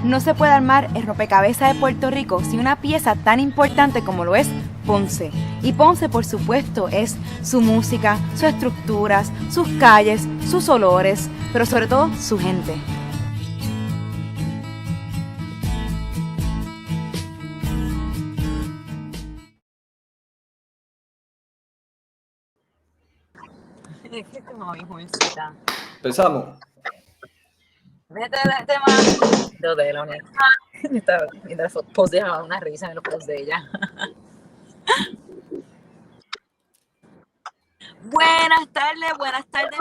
No se puede armar el rompecabezas de Puerto Rico sin una pieza tan importante como lo es Ponce. Y Ponce, por supuesto, es su música, sus estructuras, sus calles, sus olores, pero sobre todo su gente. Empezamos. Métele tema. Yo de la única. Estaba viendo los posts de ella, una risa en los posts de ella. Buenas tardes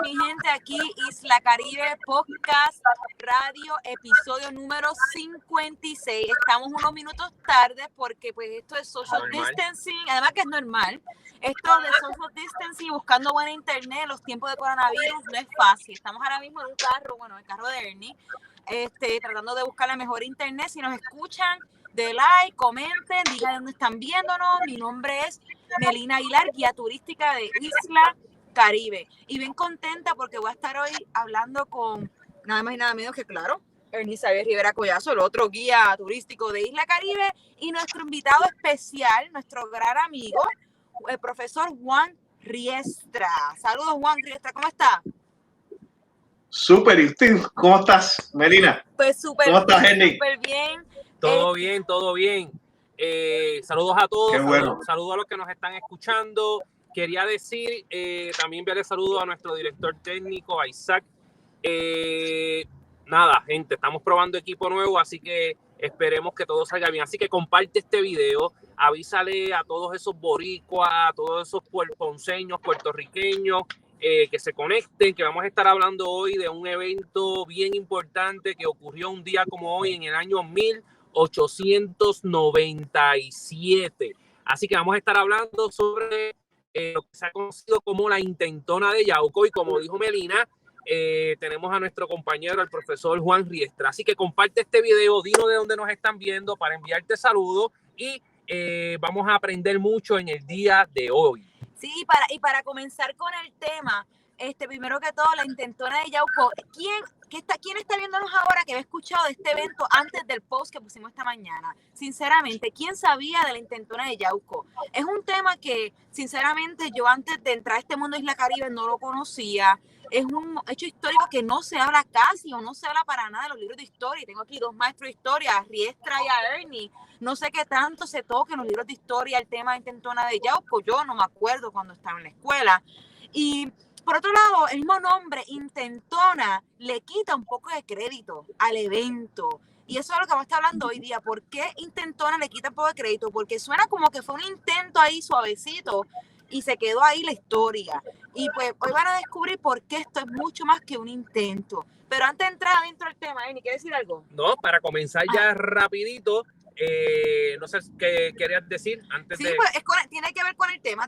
mi gente, aquí Isla Caribe Podcast Radio, episodio número 56. Estamos unos minutos tarde porque pues esto es social distancing, además que es normal. Esto de social distancing, buscando buena internet en los tiempos de coronavirus no es fácil. Estamos ahora mismo en un carro, el carro de Ernie, tratando de buscar la mejor internet. Si nos escuchan, de like, comenten, digan dónde están viéndonos. Mi nombre es Melina Aguilar, guía turística de Isla Caribe. Y bien contenta porque voy a estar hoy hablando con nada más y nada menos que, claro, Ernie Xavier Rivera Collazo, el otro guía turístico de Isla Caribe, y nuestro invitado especial, nuestro gran amigo, el profesor Juan Riestra. Saludos, Juan Riestra, ¿cómo está? Súper, ¿y tú? ¿Cómo estás, Melina? Pues súper. ¿Cómo estás, Ernie? Súper bien. Todo bien. Saludos a todos. Qué bueno. Saludos a los que nos están escuchando. Quería decir, también enviarle saludos a nuestro director técnico, a Isaac. Nada, gente, estamos probando equipo nuevo, así que esperemos que todo salga bien. Así que comparte este video, avísale a todos esos boricuas, a todos esos ponceños, puertorriqueños, que se conecten, que vamos a estar hablando hoy de un evento bien importante que ocurrió un día como hoy en el año 1897. Así que vamos a estar hablando sobre lo que se ha conocido como la intentona de Yauco, y como dijo Melina, tenemos a nuestro compañero, el profesor Juan Riestra. Así que comparte este video, dinos de dónde nos están viendo para enviarte saludos, y vamos a aprender mucho en el día de hoy. Sí, para comenzar con el tema, primero que todo, la intentona de Yauco. ¿Quién está viéndonos ahora que había escuchado de este evento antes del post que pusimos esta mañana? Sinceramente, ¿quién sabía de la intentona de Yauco? Es un tema que, sinceramente, yo antes de entrar a este mundo de Isla Caribe no lo conocía. Es un hecho histórico que no se habla casi o no se habla para nada de los libros de historia. Tengo aquí dos maestros de historia, a Riestra y a Ernie. No sé qué tanto se toca en los libros de historia el tema de intentona de Yauco. Yo no me acuerdo cuando estaba en la escuela. Y por otro lado, el mismo nombre, intentona, le quita un poco de crédito al evento. Y eso es lo que vamos a estar hablando hoy día. ¿Por qué intentona le quita un poco de crédito? Porque suena como que fue un intento ahí suavecito y se quedó ahí la historia. Y pues hoy van a descubrir por qué esto es mucho más que un intento. Pero antes de entrar dentro del tema, ¿Ernie, quieres decir algo? No, para comenzar ya rapidito, no sé qué querías decir antes de... Sí, pues tiene que ver con el tema,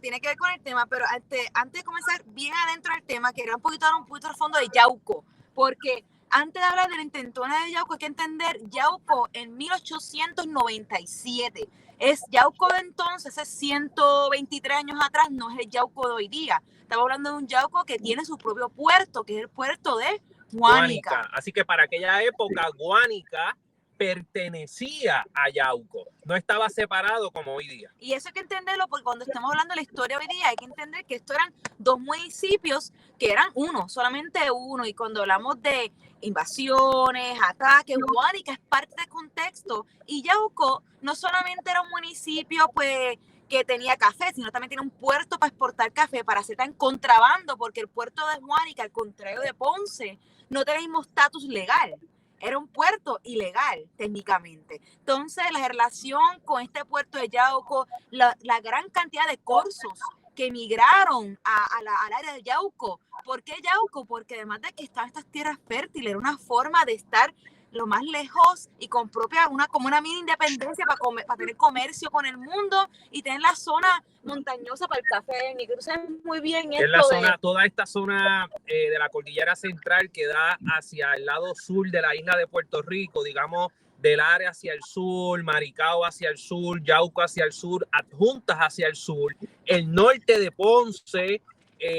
pero antes de comenzar bien adentro del tema, quería dar un poquito de fondo de Yauco, porque antes de hablar de la intentona de Yauco hay que entender Yauco en 1897. Es Yauco de entonces, es 123 años atrás, no es el Yauco de hoy día. Estamos hablando de un Yauco que tiene su propio puerto, que es el puerto de Guánica. Así que para aquella época, Guánica pertenecía a Yauco, no estaba separado como hoy día. Y eso hay que entenderlo, porque cuando estamos hablando de la historia hoy día hay que entender que estos eran dos municipios que eran solamente uno, y cuando hablamos de invasiones, ataques, Guánica es parte del contexto, y Yauco no solamente era un municipio pues que tenía café, sino también tiene un puerto para exportar café, para hacer tan contrabando, porque el puerto de Guánica, al contrario de Ponce, no tenía el mismo estatus legal. Era un puerto ilegal, técnicamente. Entonces, la relación con este puerto de Yauco, la gran cantidad de corsos que emigraron al área de Yauco. ¿Por qué Yauco? Porque además de que estaban estas tierras fértiles, era una forma de estar lo más lejos y con como una mini independencia para tener comercio con el mundo y tener la zona montañosa para el café. Ni que tú sabes muy bien es la zona, toda esta zona de la cordillera central que da hacia el lado sur de la isla de Puerto Rico, digamos, del área hacia el sur, Maricao hacia el sur, Yauco hacia el sur, Adjuntas hacia el sur, el norte de Ponce,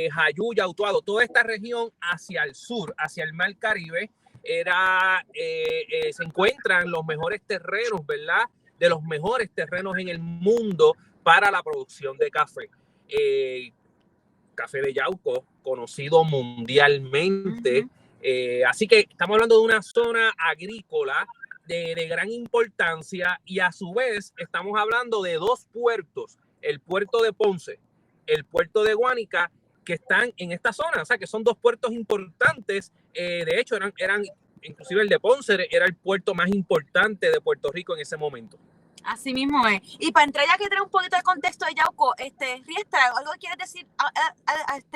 Jayuya, Utuado, toda esta región hacia el sur, hacia el Mar Caribe. se encuentran los mejores terrenos, ¿verdad? De los mejores terrenos en el mundo para la producción de café. Café de Yauco, conocido mundialmente. Así que estamos hablando de una zona agrícola de gran importancia, y a su vez estamos hablando de dos puertos, el puerto de Ponce, el puerto de Guánica, que están en esta zona. O sea, que son dos puertos importantes. De hecho, eran inclusive el de Ponce era el puerto más importante de Puerto Rico en ese momento. Así mismo es. Y para entrar ya que trae un poquito de contexto de Yauco, Riestra, ¿algo quieres decir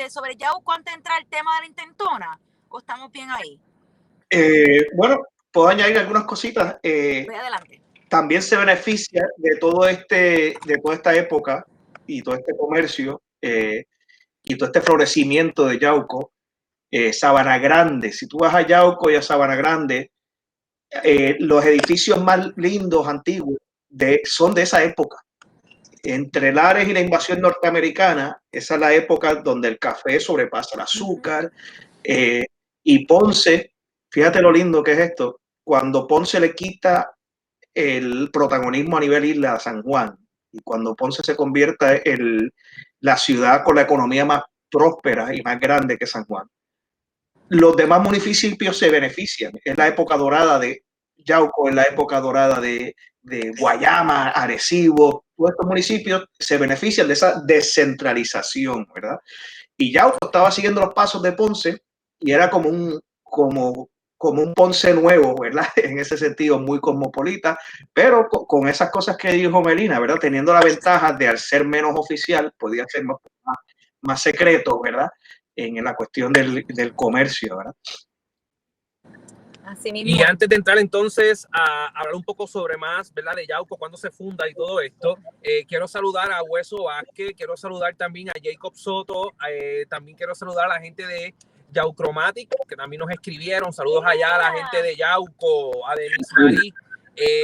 sobre Yauco antes de entrar al tema de la intentona? ¿O estamos bien ahí? Bueno, puedo añadir algunas cositas. Voy adelante. También se beneficia de toda esta época y todo este comercio y todo este florecimiento de Yauco. Sabana Grande, si tú vas a Yauco y a Sabana Grande, los edificios más lindos, antiguos, son de esa época. Entre Lares y la invasión norteamericana, esa es la época donde el café sobrepasa el azúcar. Y Ponce, fíjate lo lindo que es esto, cuando Ponce le quita el protagonismo a nivel isla a San Juan, y cuando Ponce se convierta en la ciudad con la economía más próspera y más grande que San Juan, los demás municipios se benefician. Es la época dorada de Yauco, es la época dorada de Guayama, Arecibo. Todos estos municipios se benefician de esa descentralización, ¿verdad? Y Yauco estaba siguiendo los pasos de Ponce y era como un Ponce nuevo, ¿verdad? En ese sentido, muy cosmopolita, pero con esas cosas que dijo Melina, ¿verdad? Teniendo la ventaja de, al ser menos oficial, podía ser más secreto, ¿verdad? En la cuestión del comercio, ¿verdad? Así mismo. Y antes de entrar entonces a hablar un poco sobre más, ¿verdad? De Yauco, cuándo se funda y todo esto, quiero saludar a Hueso Vázquez, quiero saludar también a Jacob Soto, también quiero saludar a la gente de Yaucromatic, que también nos escribieron. Saludos allá a la gente de Yauco, a Denise Marí,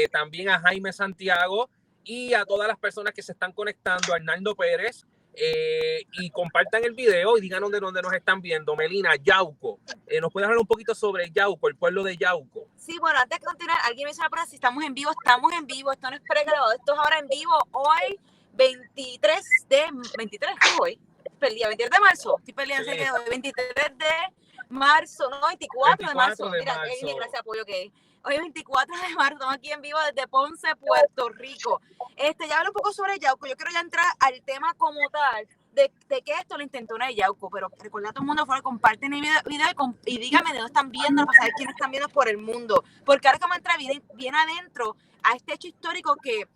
también a Jaime Santiago y a todas las personas que se están conectando, a Arnaldo Pérez. Y compartan el video y díganos de dónde nos están viendo. Melina, Yauco, ¿nos puedes hablar un poquito sobre Yauco, el pueblo de Yauco? Sí, bueno, antes de continuar, alguien me dice por si estamos en vivo, esto no es pregrabado, esto es ahora en vivo, hoy 23 de marzo, estoy peleando, sé que hoy 23 de marzo, no, 24 de marzo, mira, gracias apoyo que hoy 24 de marzo, estamos aquí en vivo desde Ponce, Puerto Rico. Ya hablo un poco sobre Yauco, yo quiero ya entrar al tema como tal, de qué es esto la intentona de Yauco, pero recuerda a todo el mundo, por favor, comparten el video y díganme de dónde están viendo, para saber quiénes están viendo por el mundo, porque ahora que vamos a entrar bien adentro a este hecho histórico que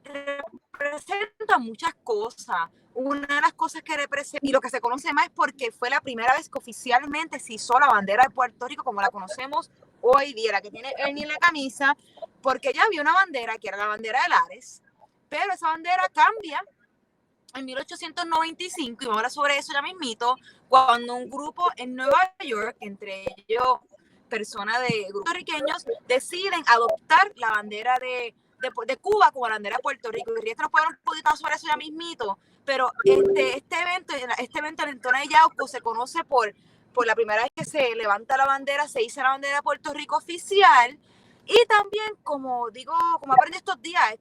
representa muchas cosas. Una de las cosas que representa, y lo que se conoce más, es porque fue la primera vez que oficialmente se hizo la bandera de Puerto Rico como la conocemos hoy día, la que tiene Ernie en la camisa, porque ya había una bandera que era la bandera de Lares, pero esa bandera cambia en 1895, y vamos a hablar sobre eso ya mismito, cuando un grupo en Nueva York, entre ellos personas de grupos puertorriqueños, deciden adoptar la bandera de Cuba como la bandera de Puerto Rico. Y Riestra nos puede hablar un poquito sobre eso ya mismito, pero este evento en la intentona de Yauco se conoce por la primera vez que se levanta la bandera, se hizo la bandera de Puerto Rico oficial, y también, como aprendí estos días,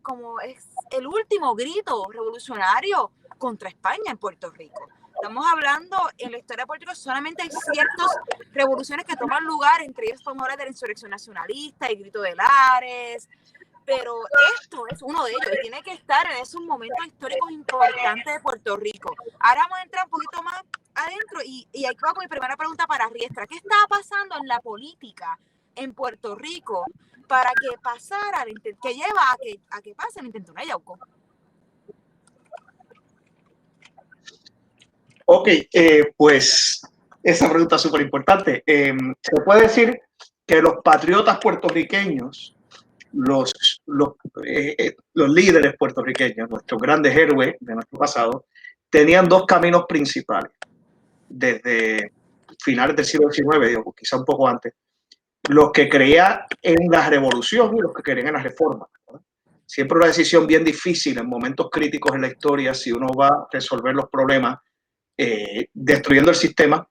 es el último grito revolucionario contra España en Puerto Rico. Estamos hablando, en la historia de Puerto Rico solamente hay ciertas revoluciones que toman lugar, entre ellas podemos hablar de la insurrección nacionalista, el grito de Lares, pero esto es uno de ellos y tiene que estar en esos momentos históricos importantes de Puerto Rico. Ahora vamos a entrar un poquito más adentro y ahí va con mi primera pregunta para Riestra. ¿Qué estaba pasando en la política en Puerto Rico para que pasara, que lleva a que pase el intentona de Yauco? Ok, pues esa pregunta es súper importante. Se puede decir que los patriotas puertorriqueños, los líderes puertorriqueños, nuestros grandes héroes de nuestro pasado, tenían dos caminos principales desde finales del siglo XIX, quizá un poco antes: los que creían en la revolución y los que creían en la reforma. Siempre una decisión bien difícil en momentos críticos en la historia, si uno va a resolver los problemas destruyendo el sistema,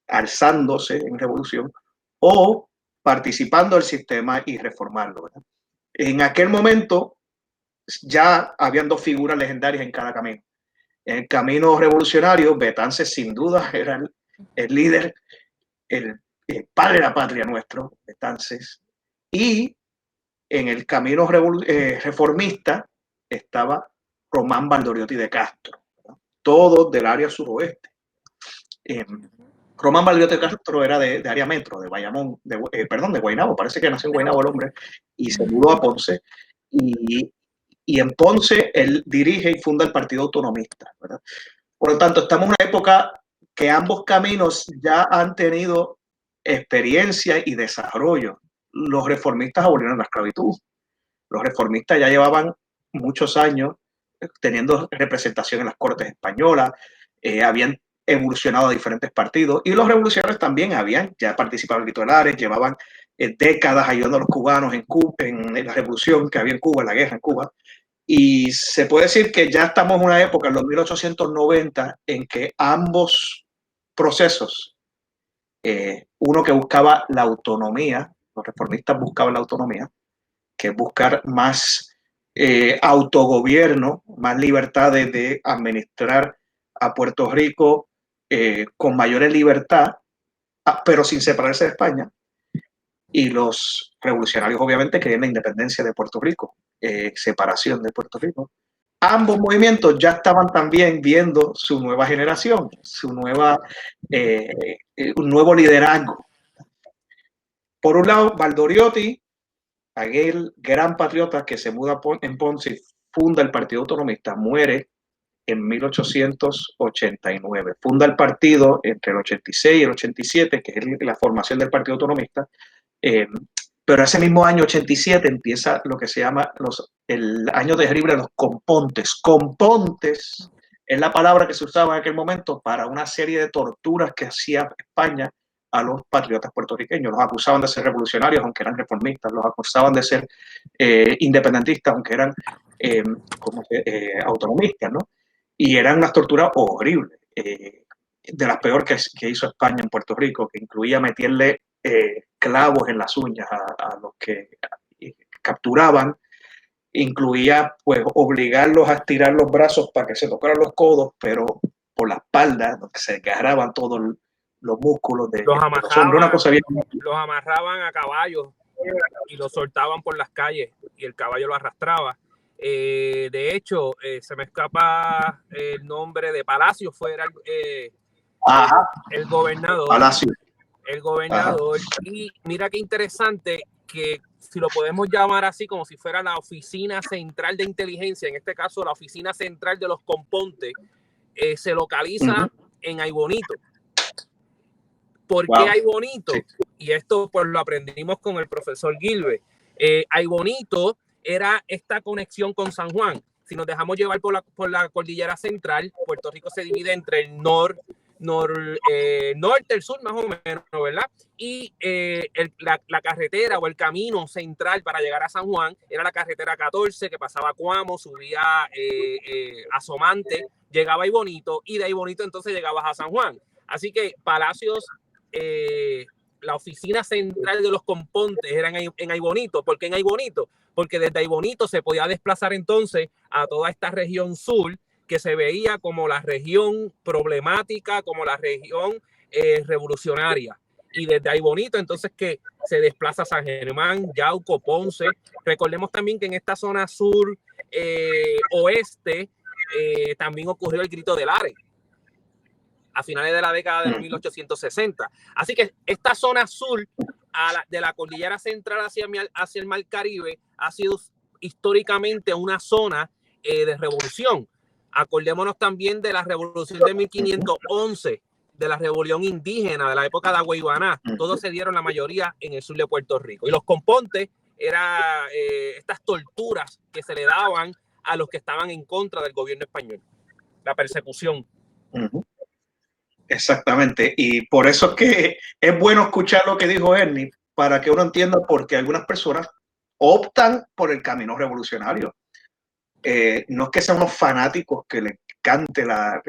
alzándose en revolución, o participando del sistema y reformarlo, ¿verdad? En aquel momento ya habían dos figuras legendarias en cada camino. En el camino revolucionario, Betances sin duda era el líder, el padre de la patria nuestro, Betances, y en el camino reformista estaba Román Valdoriotti de Castro, ¿no? Todos del área suroeste. Román Valdoriotti de Castro era de área metro, de Bayamón, de Guaynabo, parece que nació en Guaynabo el hombre, y se mudó a Ponce, y en Ponce él dirige y funda el Partido Autonomista, ¿verdad? Por lo tanto, estamos en una época que ambos caminos ya han tenido experiencia y desarrollo. Los reformistas abolieron la esclavitud. Los reformistas ya llevaban muchos años teniendo representación en las Cortes españolas, habían evolucionado a diferentes partidos, y los revolucionarios también habían ya participado en titulares, llevaban décadas ayudando a los cubanos en Cuba, en la revolución que había en Cuba, en la guerra en Cuba. Y se puede decir que ya estamos en una época, en los 1890, en que ambos procesos, uno que buscaba la autonomía, los reformistas buscaban la autonomía, que es buscar más autogobierno, más libertad de administrar a Puerto Rico con mayores libertad, pero sin separarse de España. Y los revolucionarios obviamente querían la independencia de Puerto Rico, separación de Puerto Rico. Ambos movimientos ya estaban también viendo su nueva generación, un nuevo liderazgo. Por un lado, Valdoriotti, aquel gran patriota que se muda en Ponce y funda el Partido Autonomista, muere en 1889. Funda el partido entre el 86 y el 87, que es la formación del Partido Autonomista. Pero ese mismo año 87 empieza lo que se llama el año terrible de los compontes. Compontes es la palabra que se usaba en aquel momento para una serie de torturas que hacía España a los patriotas puertorriqueños. Los acusaban de ser revolucionarios, aunque eran reformistas, los acusaban de ser independentistas, aunque eran autonomistas, ¿no? Y eran unas torturas horribles, de las peores que hizo España en Puerto Rico, que incluía meterle clavos en las uñas a los que capturaban, incluía pues obligarlos a estirar los brazos para que se tocaran los codos, pero por la espalda, donde se desgarraban todos los músculos de los hombros, una cosa bien. Los amarraban a caballos y los soltaban por las calles y el caballo lo arrastraba. De hecho, se me escapa el nombre de Palacio, fuera el gobernador. Palacio. El gobernador. Ajá. Y mira qué interesante que, si lo podemos llamar así, como si fuera la oficina central de inteligencia, en este caso la oficina central de los compontes, se localiza en Aybonito. ¿Por qué Aybonito? Sí. Y esto pues lo aprendimos con el profesor Gilbert. Aybonito era esta conexión con San Juan. Si nos dejamos llevar por la cordillera central, Puerto Rico se divide entre el norte, el sur más o menos, ¿verdad? Y la carretera o el camino central para llegar a San Juan era la carretera 14, que pasaba a Cuamo, subía a Somante, llegaba a Aybonito, y de Aybonito entonces llegabas a San Juan. Así que Palacios, la oficina central de los compontes era en Aybonito. ¿Por qué en Aybonito? Porque desde Aybonito se podía desplazar entonces a toda esta región sur, que se veía como la región problemática, como la región revolucionaria. Y desde Aybonito entonces que se desplaza San Germán, Yauco, Ponce. Recordemos también que en esta zona sur oeste también ocurrió el Grito del Lares a finales de la década de 1860. Así que esta zona sur de la cordillera central hacia el Mar Caribe ha sido históricamente una zona de revolución. Acordémonos también de la revolución de 1511, de la rebelión indígena de la época de Agüeybaná. Todos se dieron la mayoría en el sur de Puerto Rico. Y los compontes eran estas torturas que se le daban a los que estaban en contra del gobierno español. La persecución. Exactamente. Y por eso es que es bueno escuchar lo que dijo Ernie, para que uno entienda por qué algunas personas optan por el camino revolucionario. No es que sean unos fanáticos que les cante la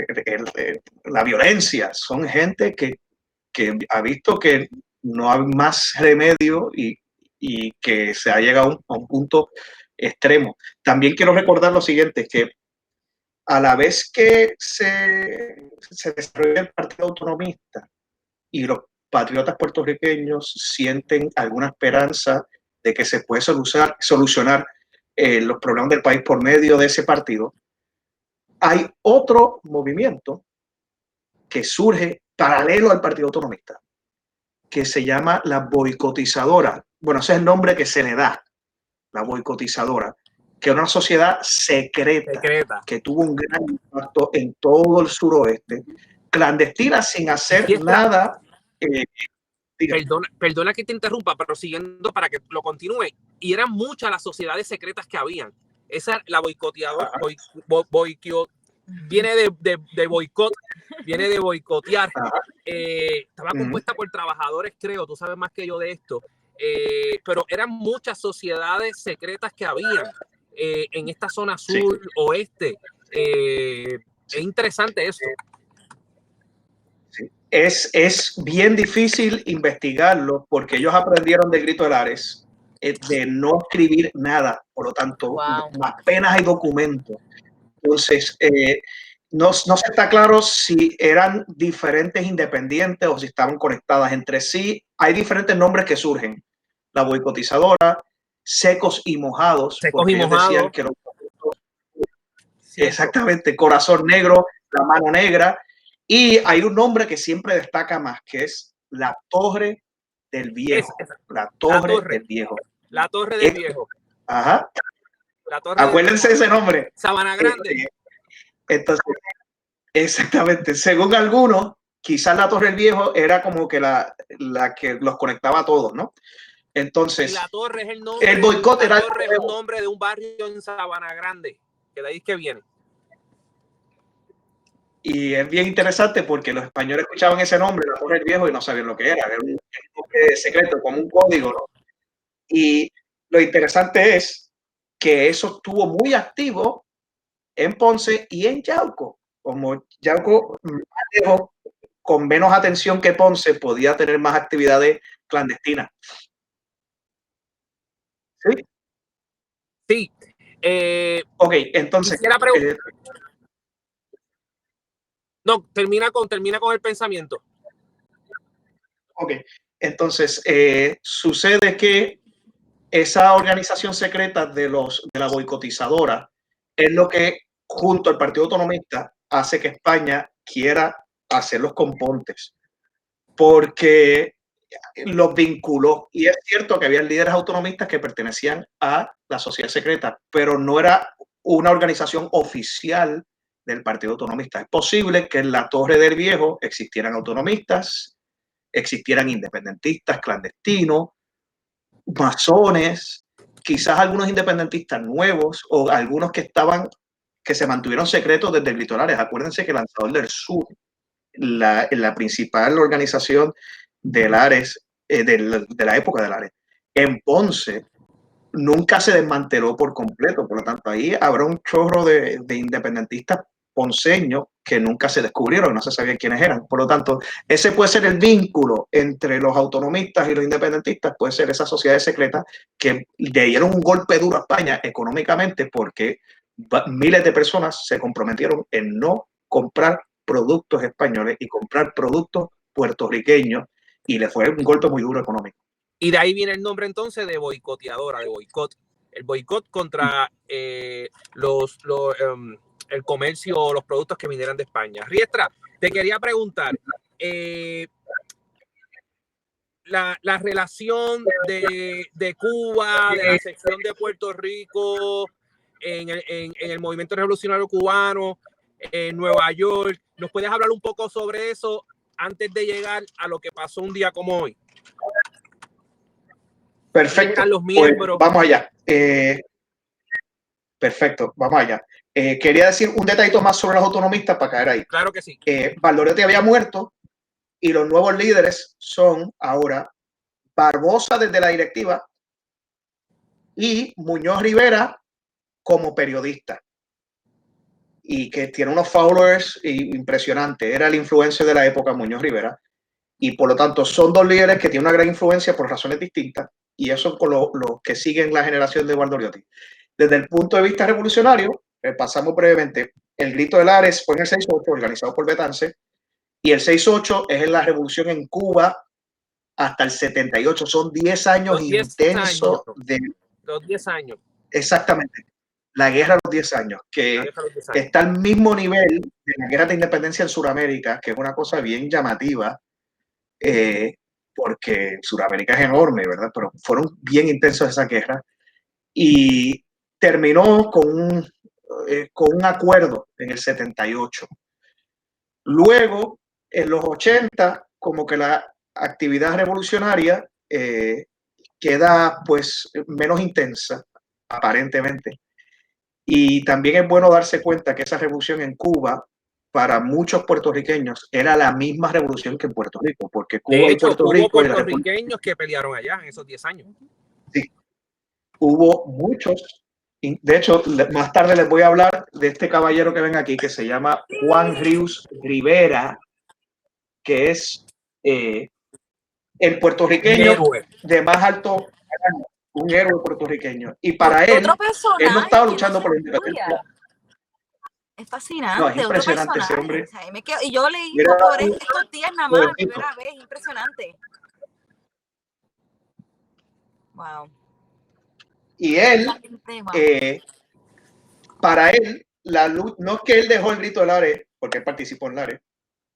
violencia, son gente que ha visto que no hay más remedio y que se ha llegado a un punto extremo. También quiero recordar lo siguiente, que a la vez que se desarrolla el Partido Autonomista y los patriotas puertorriqueños sienten alguna esperanza de que se puede solucionar los problemas del país por medio de ese partido, hay otro movimiento que surge paralelo al Partido Autonomista, que se llama la boicotizadora. Bueno, ese es el nombre que se le da, la boicotizadora, que es una sociedad secreta que tuvo un gran impacto en todo el suroeste, clandestina, sin hacer nada. Perdona que te interrumpa, pero siguiendo para que lo continúe. Y eran muchas las sociedades secretas que habían. Esa, la boicoteadora, viene de boicot, viene de boicotear. Estaba compuesta por trabajadores, creo, tú sabes más que yo de esto. Pero eran muchas sociedades secretas que habían en esta zona sur, oeste. Es interesante eso. Es bien difícil investigarlo porque ellos aprendieron de Grito Helares de no escribir nada, por lo tanto, apenas hay documentos. Entonces, no se está claro si eran diferentes independientes o si estaban conectadas entre sí. Hay diferentes nombres que surgen. La boicotizadora, secos y mojados. Secos y mojados. Decían que exactamente, Corazón Negro, La Mano Negra. Y hay un nombre que siempre destaca más, que es la Torre del Viejo. La Torre del Viejo. La Torre del Viejo. Ajá. La torre acuérdense de ese nombre. Sabana Grande. Entonces, exactamente. Según algunos, quizás la Torre del Viejo era como que la que los conectaba a todos, ¿no? Entonces, y la torre es el nombre. El boicot era la torre es un nombre de un barrio en Sabana Grande, que de ahí es que viene. Y es bien interesante porque los españoles escuchaban ese nombre, la Torre del Viejo, y no sabían lo que era. Era un nombre secreto, como un código, ¿no? Y lo interesante es que eso estuvo muy activo en Ponce y en Yauco. Como Yauco, con menos atención que Ponce, podía tener más actividades clandestinas. ¿Sí? Sí. Ok, entonces... no, termina con el pensamiento. Ok, entonces sucede que esa organización secreta de la boicotizadora es lo que, junto al Partido Autonomista, hace que España quiera hacer los compontes, porque los vinculó. Y es cierto que había líderes autonomistas que pertenecían a la sociedad secreta, pero no era una organización oficial del Partido Autonomista. Es posible que en la Torre del Viejo existieran autonomistas, existieran independentistas clandestinos, masones, quizás algunos independentistas nuevos o algunos que se mantuvieron secretos desde Grito Helares. Acuérdense que el Lanzador del Sur, la principal organización de Lares, de la época de Lares, en Ponce, nunca se desmanteló por completo. Por lo tanto, ahí habrá un chorro de independentistas ponceños que nunca se descubrieron, no se sabía quiénes eran. Por lo tanto, ese puede ser el vínculo entre los autonomistas y los independentistas, puede ser esa sociedad secreta que le dieron un golpe duro a España económicamente porque miles de personas se comprometieron en no comprar productos españoles y comprar productos puertorriqueños, y le fue un golpe muy duro económico. Y de ahí viene el nombre entonces de boicoteadora, de boicot. El boicot contra el comercio o los productos que vinieran de España. Riestra, te quería preguntar, la relación de Cuba, de la sección de Puerto Rico en el movimiento revolucionario cubano, en Nueva York. ¿Nos puedes hablar un poco sobre eso antes de llegar a lo que pasó un día como hoy? Perfecto. Los miembros. Pues vamos allá. Perfecto, vamos allá. Quería decir un detallito más sobre los autonomistas para caer ahí. Claro que sí. Valdoriotti había muerto y los nuevos líderes son ahora Barbosa desde la directiva y Muñoz Rivera como periodista, y que tiene unos followers impresionantes. Era el influencer de la época, Muñoz Rivera. y por lo tanto son dos líderes que tienen una gran influencia por razones distintas, y eso con los que siguen la generación de Eduardo Liotti. Desde el punto de vista revolucionario, pasamos brevemente. El Grito de Lares fue en el 6-8, organizado por Betance, y el 6-8 es en la revolución en Cuba hasta el 78. Son 10 años intensos. Los 10 años. Exactamente. La guerra de los 10 años, que está al mismo nivel de la guerra de independencia en Sudamérica, que es una cosa bien llamativa, porque Sudamérica es enorme, ¿verdad? Pero fueron bien intensos esa guerra, y terminó con un acuerdo en el 78. Luego, en los 80, como que la actividad revolucionaria queda pues menos intensa, aparentemente. Y también es bueno darse cuenta que esa revolución en Cuba, para muchos puertorriqueños, era la misma revolución que en Puerto Rico, porque Cuba de hecho, y Puerto hubo Rico puertorriqueños que pelearon allá en esos 10 años. Sí, hubo muchos. De hecho, más tarde les voy a hablar de este caballero que ven aquí, que se llama Juan Ríos Rivera, que es el puertorriqueño de más alto rango, un héroe puertorriqueño. Y para él no estaba luchando por la independencia. Es fascinante. No, es impresionante ese hombre. O sea, y yo leí por estos días nada más, primera vez, impresionante. Wow. Y él, para él, la luz, no es que él dejó el Grito de Lares, porque él participó en Lares,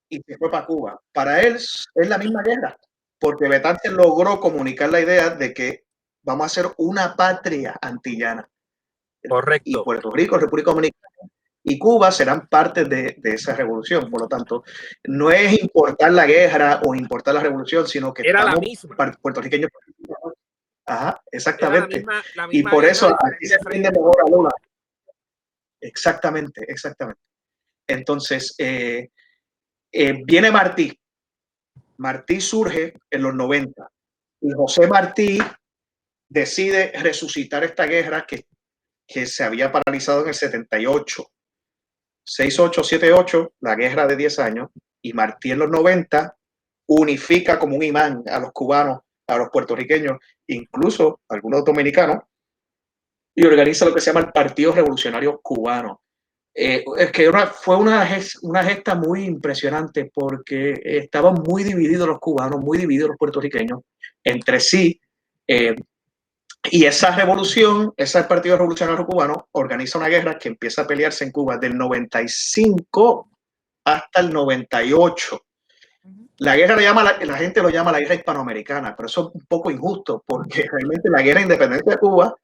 y se fue para Cuba. Para él es la misma guerra, porque Betance logró comunicar la idea de que vamos a hacer una patria antillana. Correcto. Y Puerto Rico, República Dominicana y Cuba serán parte de esa revolución. Por lo tanto, no es importar la guerra o importar la revolución, sino que era la misma. Puertorriqueños. Ajá, exactamente. La misma y por eso aquí se prende mejor a Lula. Exactamente. Entonces, viene Martí. Martí surge en los 90 y José Martí decide resucitar esta guerra que se había paralizado en el 78. 6-8, 7-8, la guerra de 10 años, y Martí en los 90 unifica como un imán a los cubanos, a los puertorriqueños, incluso a algunos dominicanos, y organiza lo que se llama el Partido Revolucionario Cubano. Es que fue una gesta muy impresionante porque estaban muy divididos los cubanos, muy divididos los puertorriqueños entre sí. Y esa revolución, ese Partido Revolucionario Cubano, organiza una guerra que empieza a pelearse en Cuba del 95 hasta el 98. La guerra la gente lo llama la guerra hispanoamericana, pero eso es un poco injusto porque realmente la guerra de independencia de Cuba,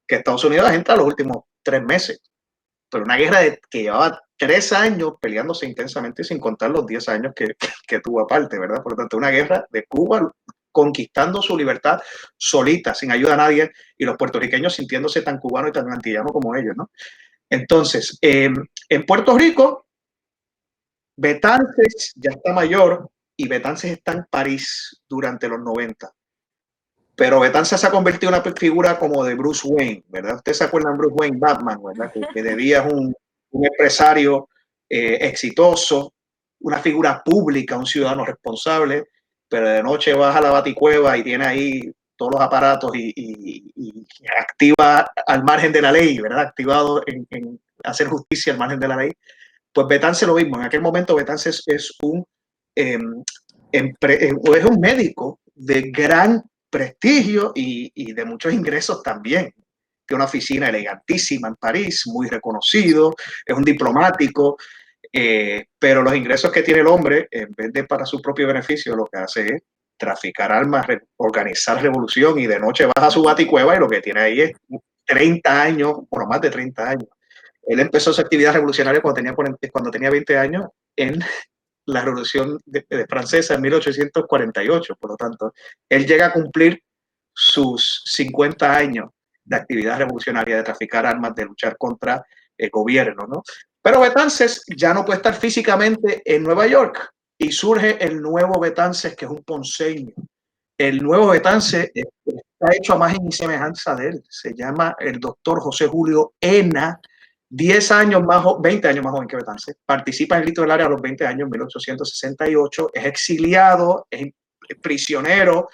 que Estados Unidos entra los últimos 3 meses, pero una guerra que llevaba 3 años peleándose intensamente sin contar los 10 años que tuvo aparte, ¿verdad? Por lo tanto, una guerra de Cuba conquistando su libertad solita, sin ayuda a nadie, y los puertorriqueños sintiéndose tan cubanos y tan antillanos como ellos, ¿no? Entonces, en Puerto Rico, Betances ya está mayor y Betances está en París durante los 90. Pero Betances se ha convertido en una figura como de Bruce Wayne, ¿verdad? Ustedes se acuerdan de Bruce Wayne, Batman, ¿verdad? Que de día es un empresario exitoso, una figura pública, un ciudadano responsable, pero de noche baja a la baticueva y tiene ahí todos los aparatos y activa al margen de la ley, ¿verdad? Activado en hacer justicia al margen de la ley. Pues Betances lo mismo. En aquel momento Betances es un médico de gran prestigio y de muchos ingresos también. Tiene una oficina elegantísima en París, muy reconocido, es un diplomático, pero los ingresos que tiene el hombre, en vez de para su propio beneficio, lo que hace es traficar armas, organizar revolución, y de noche baja a su baticueva y lo que tiene ahí es 30 años, bueno, más de 30 años. Él empezó su actividad revolucionaria cuando tenía 20 años en la Revolución Francesa en 1848. Por lo tanto, él llega a cumplir sus 50 años de actividad revolucionaria, de traficar armas, de luchar contra el gobierno, ¿no? Pero Betances ya no puede estar físicamente en Nueva York y surge el nuevo Betances, que es un ponceño. El nuevo Betances está hecho a imagen y semejanza de él. Se llama el doctor José Julio Ena 10 años más, 20 años más joven que Betances. Participa en el grito del área a los 20 años, en 1868. Es exiliado, es prisionero.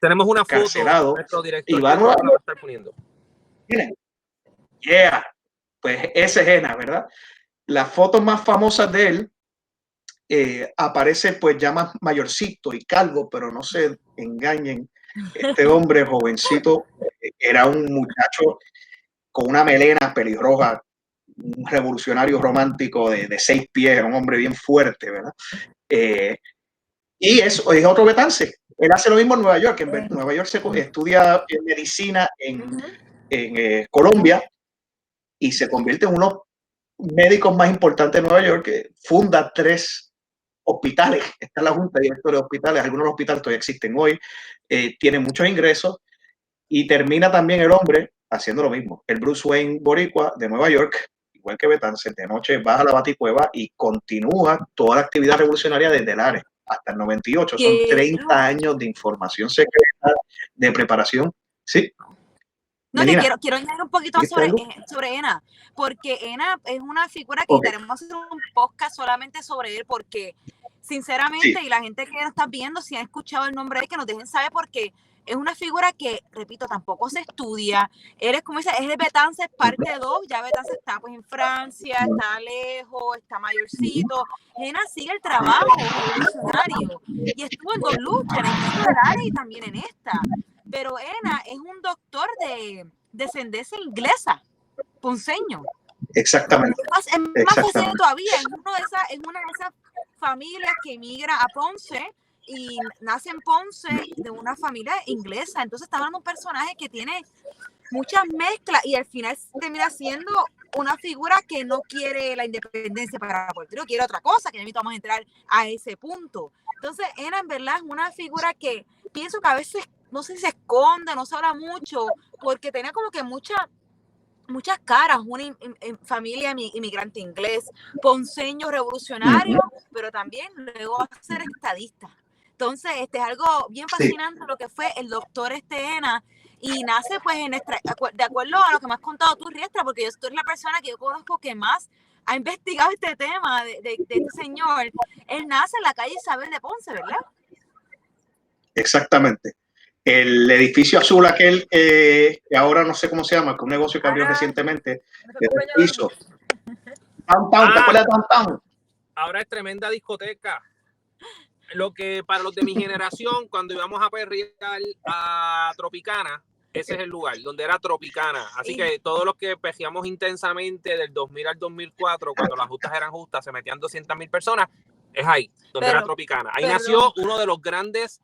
Tenemos una foto, encarcelado, nuestro director y va la va a estar poniendo. Miren, pues ese es Ena, ¿verdad? Las fotos más famosas de él aparece pues ya más mayorcito y calvo, pero no se engañen, este hombre jovencito era un muchacho con una melena pelirroja, un revolucionario romántico de 6 pies, un hombre bien fuerte, ¿verdad? Y es otro Betance. Él hace lo mismo en Nueva York. En Nueva York se estudia medicina en Colombia y se convierte en uno de los médicos más importantes de Nueva York, que funda 3 hospitales. Está la junta de directores de hospitales. Algunos de los hospitales todavía existen hoy. Tiene muchos ingresos y termina también el hombre haciendo lo mismo. El Bruce Wayne boricua de Nueva York, igual que Betance, de noche baja a la Baticueva y continúa toda la actividad revolucionaria desde el área hasta el 98. Son 30 años de información secreta, de preparación. Sí. No, quiero añadir un poquito más sobre Ena, porque Ena es una figura que queremos hacer un podcast solamente sobre él, porque sinceramente, y la gente que nos está viendo, si han escuchado el nombre de él, que nos dejen saber, porque es una figura que, repito, tampoco se estudia. Él es, como dice, es de Betances parte 2, ya Betances está pues en Francia, está lejos, está mayorcito. Ena sigue el trabajo revolucionario y estuvo en 2 luchas, en el grito del área y también en esta. Pero Ena es un doctor de descendencia inglesa, ponceño. Exactamente. Es más ponceño todavía, es una de esas familias que emigra a Ponce y nace en Ponce de una familia inglesa. Entonces está hablando de un personaje que tiene muchas mezclas y al final termina siendo una figura que no quiere la independencia para Puerto Rico, quiere otra cosa, que ya vamos a entrar a ese punto. Entonces, Ena en verdad es una figura que pienso que a veces no sé si se esconde, no se habla mucho, porque tenía como que muchas caras, una familia inmigrante inglés, ponceño revolucionario, pero también luego va a ser estadista. Entonces, es algo bien fascinante lo que fue el doctor Ena, y nace pues de acuerdo a lo que me has contado tú, Riestra, porque tú eres la persona que yo conozco que más ha investigado este tema de este señor. Él nace en la calle Isabel de Ponce, ¿verdad? Exactamente. El edificio azul aquel que ahora no sé cómo se llama, que un negocio que abrió recientemente, hizo. ¿Te acuerdas de Downtown? Ahora es tremenda discoteca. Lo que para los de mi generación, cuando íbamos a perrear a Tropicana, ese es el lugar, donde era Tropicana. Así que todos los que perreamos intensamente del 2000 al 2004, cuando las justas eran justas, se metían 200,000 personas, es ahí, donde era Tropicana. Ahí nació uno de los grandes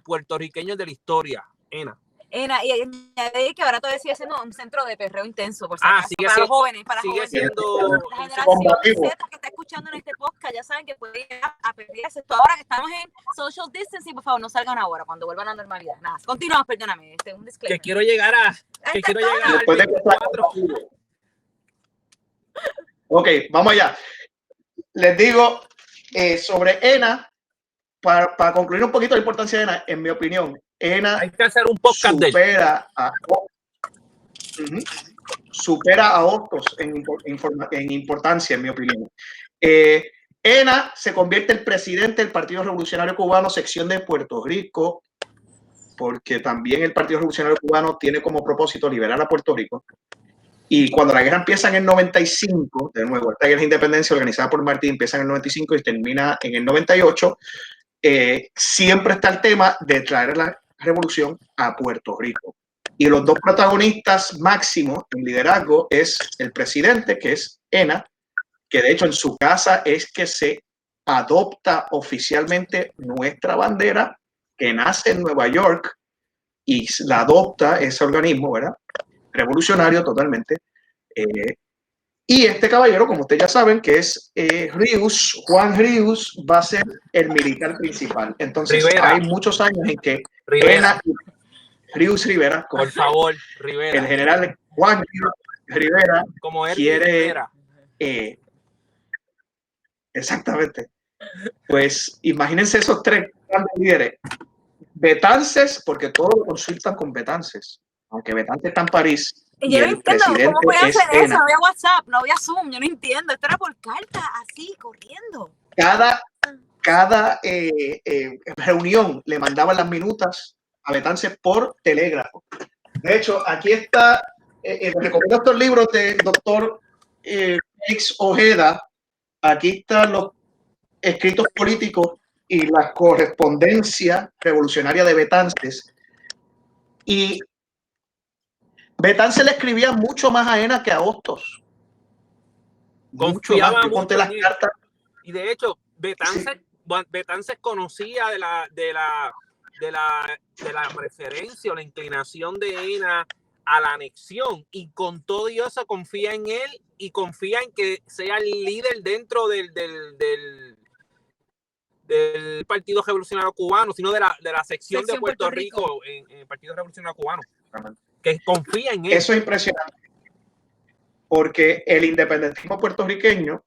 puertorriqueños de la historia, Ena. Y añadí que ahora todavía sigue siendo un centro de perreo intenso, por para los jóvenes, sigue siendo la generación Z que está escuchando en este podcast, ya saben que pueden ir a perrearse. Ahora que estamos en social distancing, por favor, no salgan ahora cuando vuelvan a la normalidad. Nada, continuamos, perdóname, un disclaimer. Que quiero llegar al 24. Ok, vamos allá. Les digo sobre Ena, para concluir un poquito la importancia de Ena, en mi opinión, Ena hay que hacer un podcast supera a otros en importancia, en mi opinión. Ena se convierte en presidente del Partido Revolucionario Cubano, sección de Puerto Rico, porque también el Partido Revolucionario Cubano tiene como propósito liberar a Puerto Rico. Y cuando la guerra empieza en el 95, de nuevo, esta guerra de independencia organizada por Martí empieza en el 95 y termina en el 98, siempre está el tema de traer la revolución a Puerto Rico. Y los 2 protagonistas máximos en liderazgo es el presidente, que es Ena, que de hecho en su casa es que se adopta oficialmente nuestra bandera, que nace en Nueva York y la adopta ese organismo, ¿verdad? Revolucionario totalmente. Y este caballero, como ustedes ya saben, que es Ríos, Juan Ríos, va a ser el militar principal. Entonces, hay muchos años en que Ríos Rivera, por favor, Rivera, el general Juan Rivera, como él quiere... exactamente. Pues imagínense esos 3 grandes líderes. Betances, porque todos lo consultan con Betances. aunque Betance está en París Y y yo no el entiendo cómo presidente voy a es hacer eso, ENA, no había WhatsApp, no había Zoom, yo no entiendo, esto era por carta, así, corriendo. cada reunión le mandaban las minutas a Betance por telégrafo. De hecho, aquí está, recomiendo estos libros del doctor Félix Ojeda. Aquí están los escritos políticos y la correspondencia revolucionaria de Betances. Y Betance le escribía mucho más a ENA que a Hostos. Mucho más. Yo conté las cartas. Y de hecho, Betances conocía de la preferencia o la inclinación de ENA a la anexión, y con todo eso confía en él y confía en que sea el líder dentro del Partido Revolucionario Cubano, sino de la sección de Puerto Rico en el Partido Revolucionario Cubano, que confía en él. Eso es impresionante, porque el independentismo puertorriqueño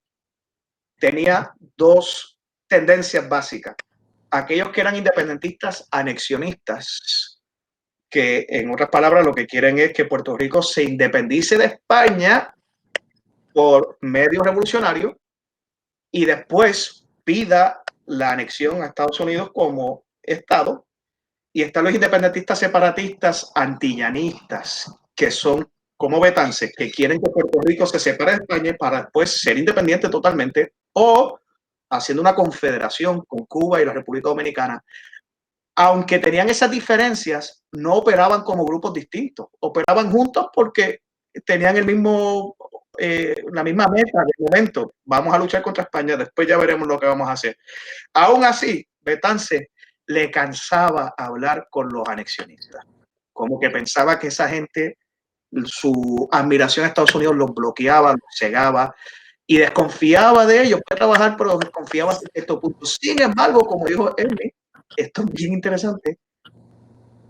tenía dos tendencias básicas. Aquellos que eran independentistas anexionistas, que en otras palabras lo que quieren es que Puerto Rico se independice de España por medio revolucionario y después pida la anexión a Estados Unidos como Estado. Y están los independentistas separatistas antillanistas, que son como Betance, que quieren que Puerto Rico se separe de España para después ser independiente totalmente, o haciendo una confederación con Cuba y la República Dominicana. Aunque tenían esas diferencias, no operaban como grupos distintos, operaban juntos porque tenían la misma meta de momento. Vamos a luchar contra España, después ya veremos lo que vamos a hacer. Aún así, Betance le cansaba hablar con los anexionistas, como que pensaba que esa gente, su admiración a Estados Unidos los bloqueaba, los cegaba y desconfiaba de ellos. Puede trabajar, pero desconfiaba hasta cierto punto. Sin embargo, como dijo Emi, esto es bien interesante,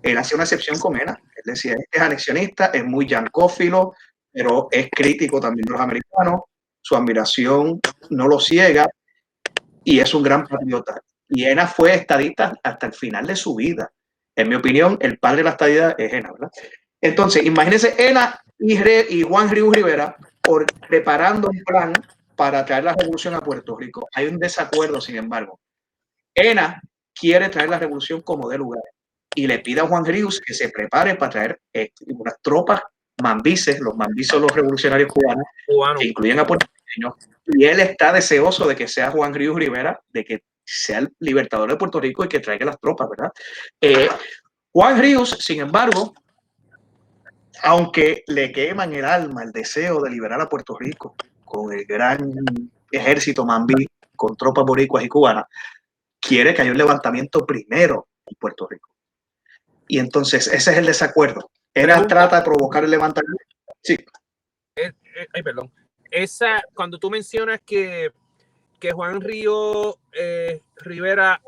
él hacía una excepción con ENA. Él decía, es anexionista, es muy yancófilo, pero es crítico también de los americanos, su admiración no lo ciega y es un gran patriota. Y ENA fue estadista hasta el final de su vida. En mi opinión, el padre de la estadidad es ENA, ¿verdad? Entonces, imagínense ENA y Juan Ríos Rivera preparando un plan para traer la revolución a Puerto Rico. Hay un desacuerdo, sin embargo. ENA quiere traer la revolución como de lugar y le pide a Juan Ríos que se prepare para traer unas tropas mambises, los mambises, los revolucionarios cubanos, que incluyen a puertorriqueños, y él está deseoso de que sea Juan Ríos Rivera, de que sea el libertador de Puerto Rico y que traiga las tropas, ¿verdad? Juan Ríos, sin embargo, aunque le quema en el alma el deseo de liberar a Puerto Rico con el gran ejército mambí, con tropas boricuas y cubanas, quiere que haya un levantamiento primero en Puerto Rico. Y entonces ese es el desacuerdo. Él trata de provocar el levantamiento. Sí. Ay, perdón. Cuando tú mencionas que Juan Ríos Rivera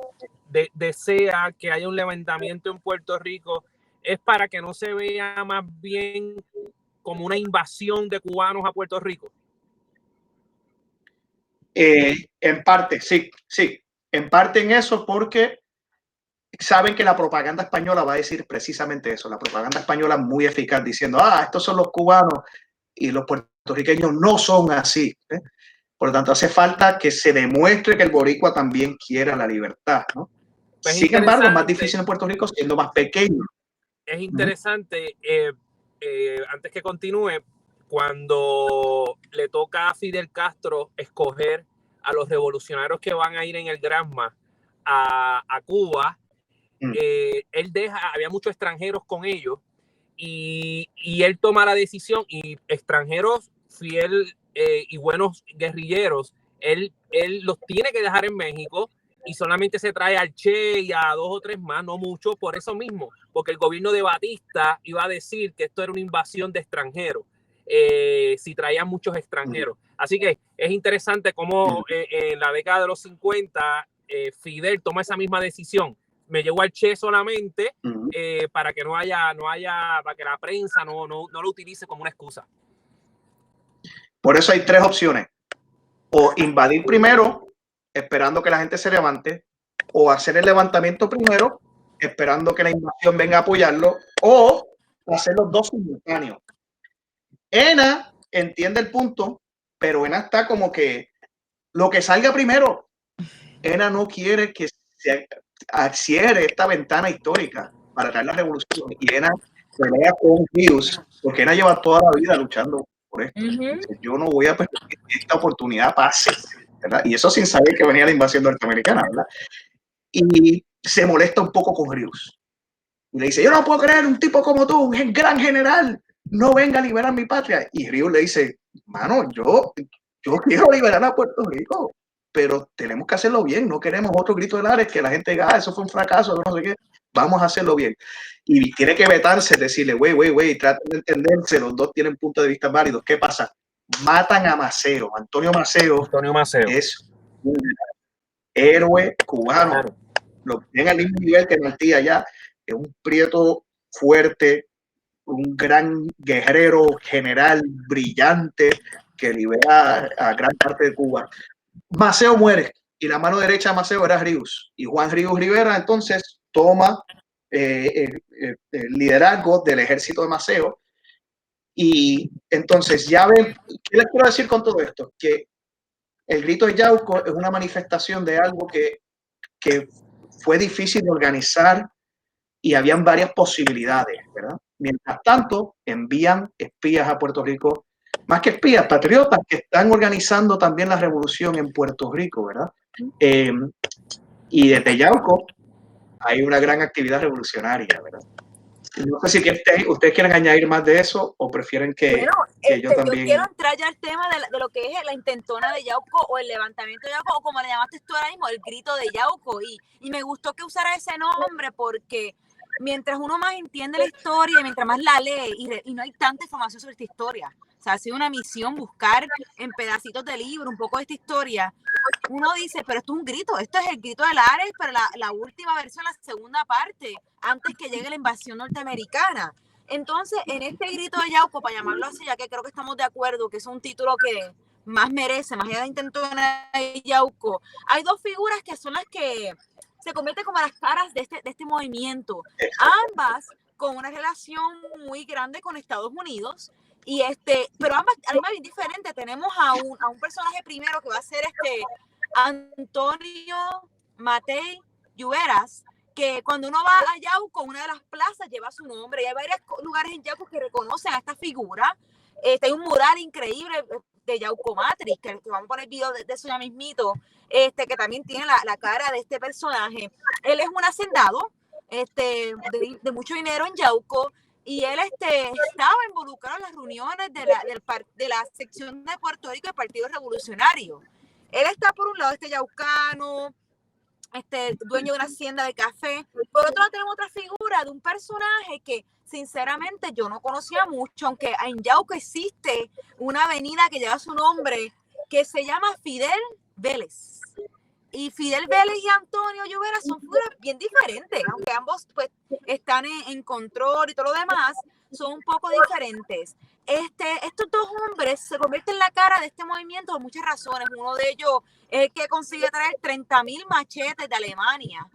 desea que haya un levantamiento en Puerto Rico, es para que no se vea más bien como una invasión de cubanos a Puerto Rico. En parte, sí. En parte en eso, porque saben que la propaganda española va a decir precisamente eso. La propaganda española es muy eficaz diciendo, estos son los cubanos y los puertorriqueños no son así. Por lo tanto, hace falta que se demuestre que el boricua también quiera la libertad, ¿no? Pues sin embargo, es más difícil en Puerto Rico siendo más pequeño. Es interesante, antes que continúe, cuando le toca a Fidel Castro escoger a los revolucionarios que van a ir en el Granma a Cuba, él había muchos extranjeros con ellos y él toma la decisión, y extranjeros fiel y buenos guerrilleros, él los tiene que dejar en México y solamente se trae al Che y a 2 o 3 más, no mucho, por eso mismo, porque el gobierno de Batista iba a decir que esto era una invasión de extranjeros, si traían muchos extranjeros. Así que es interesante cómo en la década de los 50 Fidel toma esa misma decisión. Me llevó al Che solamente para que no haya, para que la prensa no lo utilice como una excusa. Por eso hay 3 opciones: o invadir primero, esperando que la gente se levante, o hacer el levantamiento primero, esperando que la invasión venga a apoyarlo, o hacer los dos simultáneos. Ena entiende el punto, pero Ena está como que lo que salga primero. Ena no quiere que se cierre esta ventana histórica para traer la revolución. Y Ena pelea con Rius, porque Ena lleva toda la vida luchando por esto. Dice, yo no voy a permitir que esta oportunidad pase, ¿verdad? Y eso sin saber que venía la invasión norteamericana, ¿verdad? Y se molesta un poco con Rius. Y le dice, yo no puedo creer un tipo como tú, un gran general, no venga a liberar mi patria. Y Rius le dice, mano, yo quiero liberar a Puerto Rico, pero tenemos que hacerlo bien, no queremos otro grito de Lares que la gente diga, eso fue un fracaso, no sé qué, vamos a hacerlo bien. Y tiene que vetarse, decirle, güey, traten de entenderse, los dos tienen puntos de vista válidos. ¿Qué pasa? Matan a Maceo. Antonio Maceo es un héroe cubano. Claro. Lo tienen al mismo nivel que Martí allá, es un prieto fuerte, un gran guerrero, general brillante que libera a gran parte de Cuba. Maceo muere y la mano derecha de Maceo era Rius, y Juan Rius Rivera entonces toma el liderazgo del ejército de Maceo. Y entonces ya ven, ¿qué les quiero decir con todo esto? Que el grito de Yauco es una manifestación de algo que fue difícil de organizar y habían varias posibilidades, ¿verdad? Mientras tanto, envían espías a Puerto Rico, más que espías, patriotas que están organizando también la revolución en Puerto Rico, ¿verdad? Y desde Yauco hay una gran actividad revolucionaria, ¿verdad? No sé si ustedes quieren añadir más de eso o prefieren que yo también... Yo quiero entrar ya al tema de lo que es la intentona de Yauco o el levantamiento de Yauco, o como le llamaste tú ahora mismo, el grito de Yauco. Y me gustó que usara ese nombre porque mientras uno más entiende la historia y mientras más la lee y no hay tanta información sobre esta historia, o sea, ha sido una misión buscar en pedacitos de libro un poco de esta historia. Uno dice, pero esto es un grito, esto es el grito de Lares, pero la última versión, la segunda parte, antes que llegue la invasión norteamericana. Entonces, en este grito de Yauco, para llamarlo así, ya que creo que estamos de acuerdo, que es un título que más merece, más allá de intentona de Yauco, hay dos figuras que son las que se convierten como las caras de este movimiento, ambas con una relación muy grande con Estados Unidos. Y pero ambas bien diferentes. Tenemos a un personaje primero que va a ser Antonio Matei Lluveras, que cuando uno va a Yauco, una de las plazas lleva su nombre, y hay varios lugares en Yauco que reconocen a esta figura. Hay un mural increíble de Yauco Matrix, que vamos a poner video de eso ya mismito, que también tiene la cara de este personaje. Él es un hacendado de mucho dinero en Yauco, y él estaba involucrado en las reuniones de la sección de Puerto Rico del Partido Revolucionario. Él está por un lado, yaucano, dueño de una hacienda de café. Por otro lado tenemos otra figura de un personaje que sinceramente yo no conocía mucho, aunque en Yauco existe una avenida que lleva su nombre, que se llama Fidel Vélez. Y Fidel Vélez y Antonio Lluveras son figuras bien diferentes, aunque ambos pues están en control y todo lo demás, son un poco diferentes. Estos dos hombres se convierten en la cara de este movimiento por muchas razones. Uno de ellos es el que consigue traer 30,000 machetes de Alemania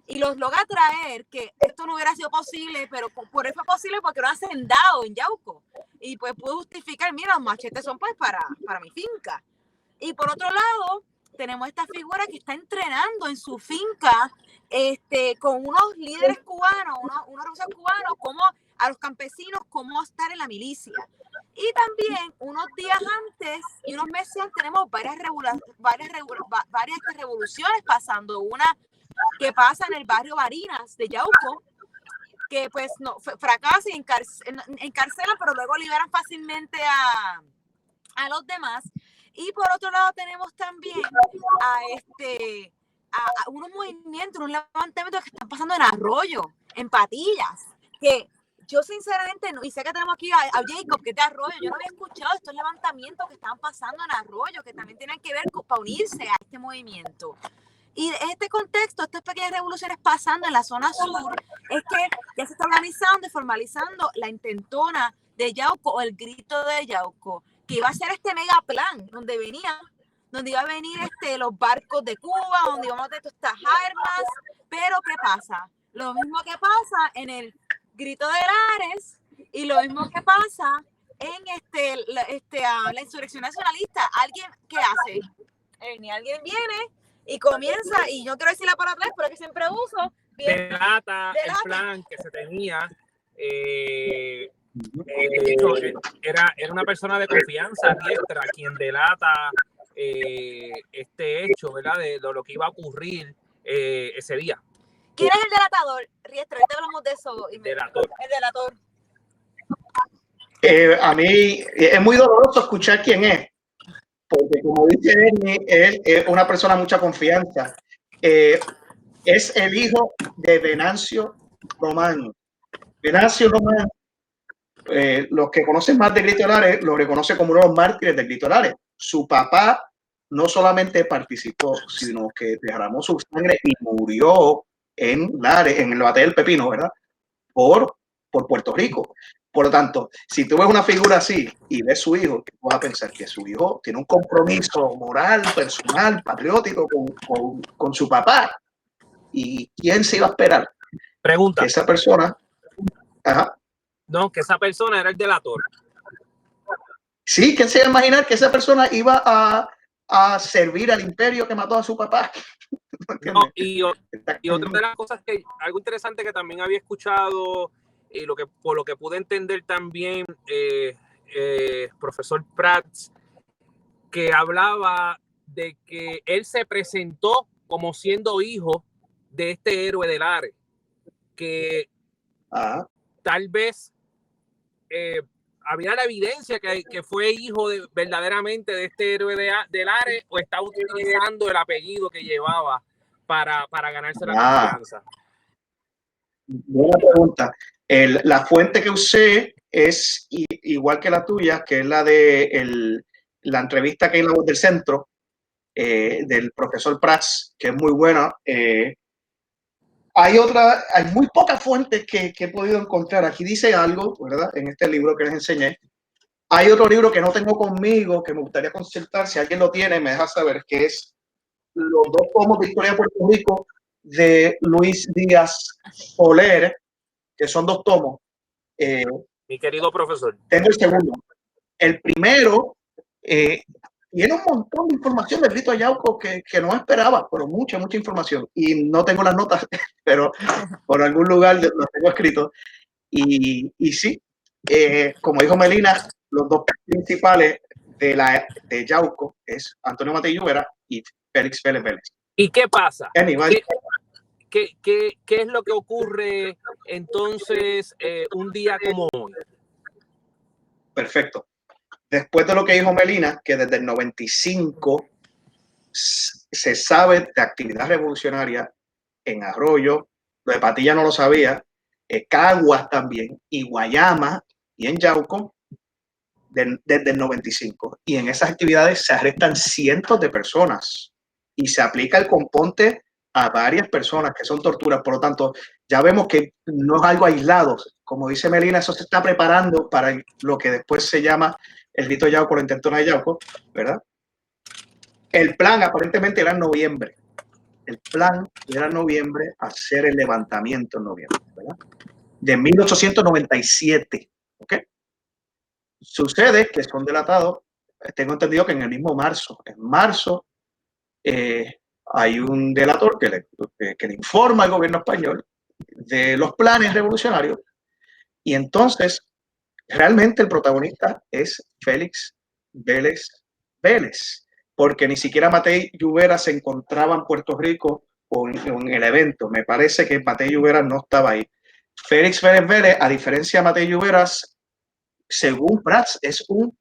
y los logra traer, que esto no hubiera sido posible, pero por eso fue posible porque era un hacendado en Yauco. Y pues pudo justificar, mira, los machetes son pues para mi finca. Y por otro lado, tenemos esta figura que está entrenando en su finca con unos líderes cubanos, unos rusos cubanos, como a los campesinos, cómo estar en la milicia. Y también unos días antes y unos meses antes tenemos varias revoluciones pasando. Una que pasa en el barrio Barinas de Yauco, que pues no fracasa y encarcelan, pero luego liberan fácilmente a los demás. Y por otro lado tenemos también a unos movimientos, unos levantamientos que están pasando en Arroyo, en Patillas, que yo sinceramente, y sé que tenemos aquí a Jacob, que es de Arroyo, yo no había escuchado estos levantamientos que estaban pasando en Arroyo, que también tienen que ver para unirse a este movimiento. Y en este contexto, estas pequeñas revoluciones pasando en la zona sur, es que ya se está organizando y formalizando la intentona de Yauco o el grito de Yauco, que iba a ser este mega plan donde iba a venir los barcos de Cuba, donde íbamos a tener todas estas armas. Pero ¿qué pasa? Lo mismo que pasa en el grito de Lares, Y lo mismo que pasa en la insurrección nacionalista. ¿Alguien qué hace? Alguien viene y comienza, y no quiero decir la palabra, pero que siempre uso, delata el plan que se tenía. De hecho, era una persona de confianza, Riestra, quien delata este hecho, ¿verdad? De lo que iba a ocurrir ese día. ¿Quién es el delatador? Riestra, ahorita hablamos de eso. El delator. El delator. A mí es muy doloroso escuchar quién es, porque como dice él es una persona de mucha confianza. Es el hijo de Venancio Román. Venancio Román, los que conocen más de Grito Lares, lo reconoce como uno de los mártires de Grito Lares. Su papá no solamente participó, sino que derramó su sangre y murió en Lares, en el Batalla del Pepino, ¿verdad? Por Puerto Rico. Por lo tanto, si tú ves una figura así y ves su hijo, vas a pensar que su hijo tiene un compromiso moral, personal, patriótico con su papá. ¿Y quién se iba a esperar? Pregunta. Que esa persona... Ajá. No, que esa persona era el delator. Sí, ¿quién se iba a imaginar que esa persona iba a servir al imperio que mató a su papá? No, y otra de las cosas que, algo interesante que también había escuchado, y por lo que pude entender también, profesor Prats, que hablaba de que él se presentó como siendo hijo de este héroe de Lares, que tal vez había la evidencia que fue hijo verdaderamente de este héroe de Lares, o está utilizando el apellido que llevaba para ganarse la confianza. Buena pregunta. La fuente que usé es igual que la tuya, que es la de la entrevista que hay en La Voz del Centro, del profesor Prats, que es muy buena. Hay muy pocas fuentes que he podido encontrar. Aquí dice algo, ¿verdad? En este libro que les enseñé. Hay otro libro que no tengo conmigo, que me gustaría consultar. Si alguien lo tiene, me deja saber, que es los 2 tomos de Historia de Puerto Rico de Luis Díaz Soler, que son 2 tomos. Mi querido profesor. Tengo el segundo. El primero tiene un montón de información del Grito de Yauco que no esperaba, pero mucha información. Y no tengo las notas, pero por algún lugar lo tengo escrito. Y sí, como dijo Melina, los 2 principales de Yauco es Antonio Matei Lluvera y Félix Vélez Vélez. ¿Y qué pasa? Anyway. ¿Qué es lo que ocurre entonces un día como hoy? Perfecto. Después de lo que dijo Melina, que desde el 95 se sabe de actividad revolucionaria en Arroyo, lo de Patilla no lo sabía, Caguas también, y Guayama y en Yauco, desde el 95. Y en esas actividades se arrestan cientos de personas y se aplica el componte a varias personas, que son torturas. Por lo tanto, ya vemos que no es algo aislado. Como dice Melina, eso se está preparando para lo que después se llama el Grito de Yauco, la intentona de Yauco, ¿verdad? El plan aparentemente era en noviembre. El plan era en noviembre, hacer el levantamiento en noviembre, ¿verdad? De 1897, ¿ok? Sucede que son delatados, tengo entendido que en el mismo marzo. En marzo hay un delator que le informa al gobierno español de los planes revolucionarios, y entonces realmente el protagonista es Félix Vélez Vélez, porque ni siquiera Matei Lluvera se encontraba en Puerto Rico o en el evento. Me parece que Matei Lluvera no estaba ahí. Félix Vélez Vélez, a diferencia de Matei Lluvera, según Prats, es un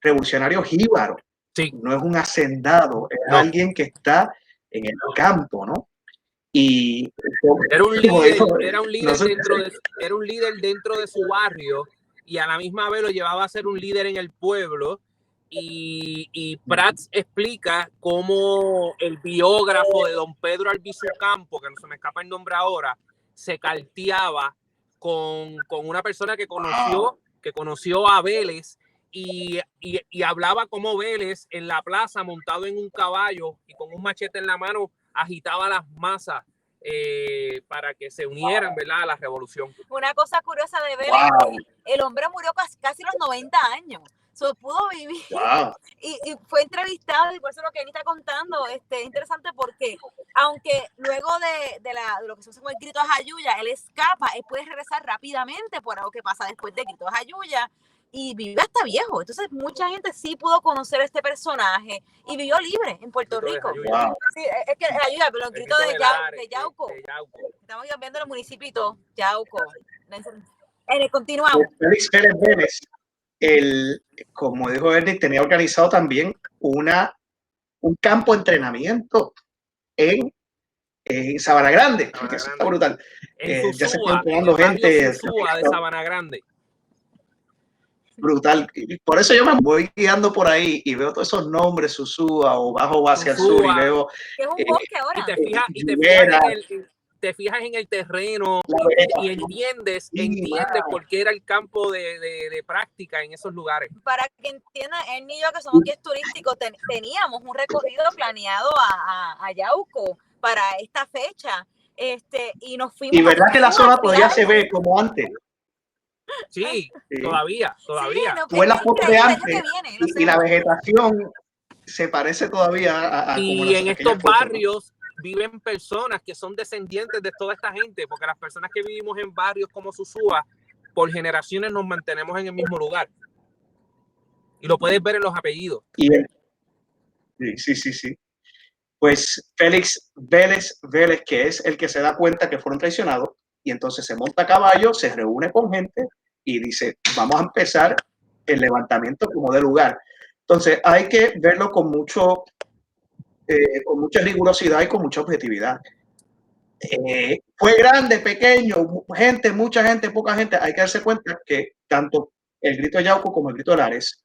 revolucionario jíbaro. Sí. No es un hacendado, es alguien que está en el campo, ¿no? Y era un líder dentro de su barrio, y a la misma vez lo llevaba a ser un líder en el pueblo. Y Prats explica cómo el biógrafo de don Pedro Albizu Campo, que no se me escapa el nombre ahora, se carteaba con una persona que conoció a Vélez, y hablaba como Vélez en la plaza montado en un caballo y con un machete en la mano agitaba las masas para que se unieran, ¿verdad?, a la revolución. Una cosa curiosa de ver Wow. es que el hombre murió casi los 90 años. Pudo vivir y fue entrevistado, y por eso lo que él está contando es interesante, porque aunque luego de lo que se hace con el grito de Jayuya, él escapa, él puede regresar rápidamente por algo que pasa después del grito de Jayuya y vive hasta viejo. Entonces mucha gente sí pudo conocer a este personaje y vivió libre en Puerto Rico. Wow. Sí, es que Jayuya, pero el grito de Yauco. Estamos cambiando el municipio, Yauco. Continuamos. Félix Vélez, como dijo Ernie, tenía organizado también un campo de entrenamiento en Sabana Grande, que eso está brutal. Ya se está entrenando gente de Sabana Grande. Brutal. Por eso yo me voy guiando por ahí y veo todos esos nombres, Susúa o Bajo hacia el sur, y veo que es un bosque ahora. Te fijas en el terreno y entiendes por qué era el campo de práctica en esos lugares. Para que entiendan, él y yo, que somos guías turísticos, teníamos un recorrido planeado a Yauco para esta fecha, y nos fuimos. Y verdad que la zona todavía se ve como antes. Sí, todavía. Sí, tú ves la foto de antes y la vegetación se parece todavía a y en estos barrios viven personas que son descendientes de toda esta gente, porque las personas que vivimos en barrios como Susúa, por generaciones nos mantenemos en el mismo lugar. Y lo puedes ver en los apellidos. Sí. Pues Félix Vélez, que es el que se da cuenta que fueron traicionados, y entonces se monta a caballo, se reúne con gente y dice, vamos a empezar el levantamiento como de lugar. Entonces hay que verlo con mucha rigurosidad y con mucha objetividad. Fue grande, pequeño, mucha gente, poca gente. Hay que darse cuenta que tanto el grito de Yauco como el grito de Lares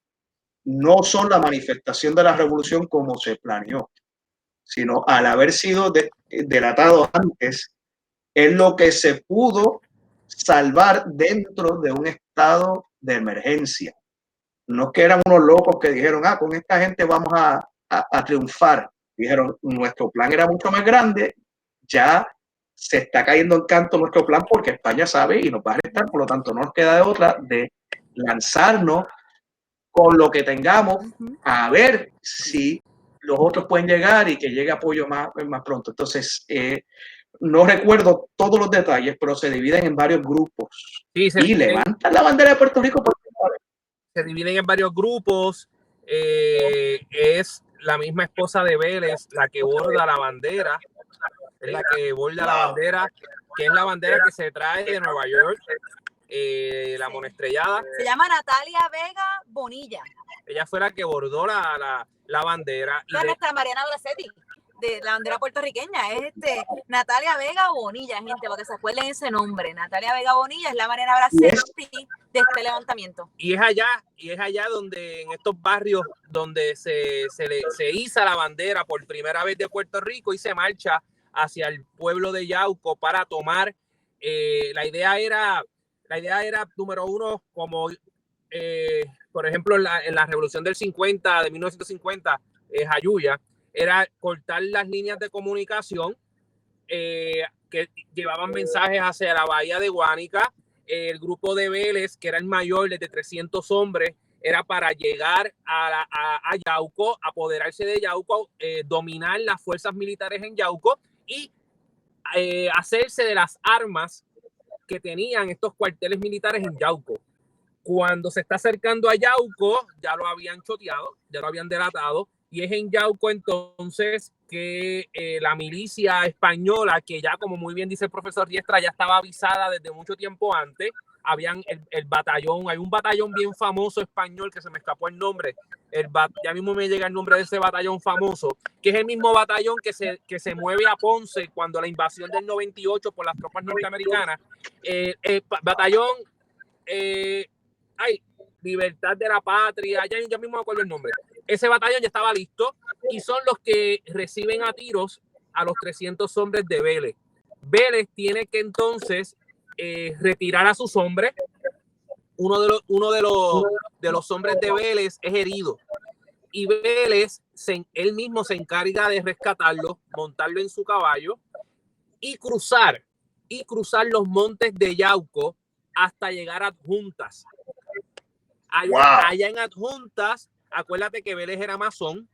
no son la manifestación de la revolución como se planeó, sino al haber sido delatados antes, es lo que se pudo salvar dentro de un estado de emergencia. No que eran unos locos que dijeron, con esta gente vamos a triunfar. Dijeron, nuestro plan era mucho más grande, ya se está cayendo en canto nuestro plan porque España sabe y nos va a arrestar, por lo tanto no nos queda de otra de lanzarnos con lo que tengamos a ver si los otros pueden llegar y que llegue apoyo más pronto. Entonces, no recuerdo todos los detalles, pero se dividen en varios grupos y levantan la bandera de Puerto Rico. Se dividen en varios grupos. Es la misma esposa de Vélez la que borda la bandera. Es la que borda la bandera, que es la bandera que se trae de Nueva York, la monestrellada. Se llama Natalia Vega Bonilla. Ella fue la que bordó la bandera. Y nuestra Mariana Bracetti, de la bandera puertorriqueña, es Natalia Vega Bonilla, gente, para que se acuerden ese nombre. Natalia Vega Bonilla es la Mariana Bracetti de este levantamiento. Y es allá donde, en estos barrios donde se iza la bandera por primera vez de Puerto Rico y se marcha hacia el pueblo de Yauco para tomar. La idea era, número uno, como por ejemplo en la revolución de 1950, Jayuya, era cortar las líneas de comunicación que llevaban mensajes hacia la bahía de Guánica. El grupo de Vélez, que era el mayor, de 300 hombres, era para llegar a Yauco, apoderarse de Yauco, dominar las fuerzas militares en Yauco y hacerse de las armas que tenían estos cuarteles militares en Yauco. Cuando se está acercando a Yauco, ya lo habían choteado, ya lo habían delatado, y es en Yauco entonces que la milicia española, que ya, como muy bien dice el profesor Riestra, ya estaba avisada desde mucho tiempo antes, habían el batallón, hay un batallón bien famoso español que se me escapó el nombre, ya mismo me llega el nombre de ese batallón famoso, que es el mismo batallón que se mueve a Ponce cuando la invasión del 98 por las tropas norteamericanas. Batallón Libertad de la Patria, ya mismo me acuerdo el nombre. Ese batallón ya estaba listo y son los que reciben a tiros a los 300 hombres de Vélez. Vélez tiene que entonces retirar a sus hombres. Uno de los hombres de Vélez es herido y Vélez él mismo se encarga de rescatarlo, montarlo en su caballo y cruzar los montes de Yauco hasta llegar a Adjuntas. Allá en Adjuntas, acuérdate que Vélez era masón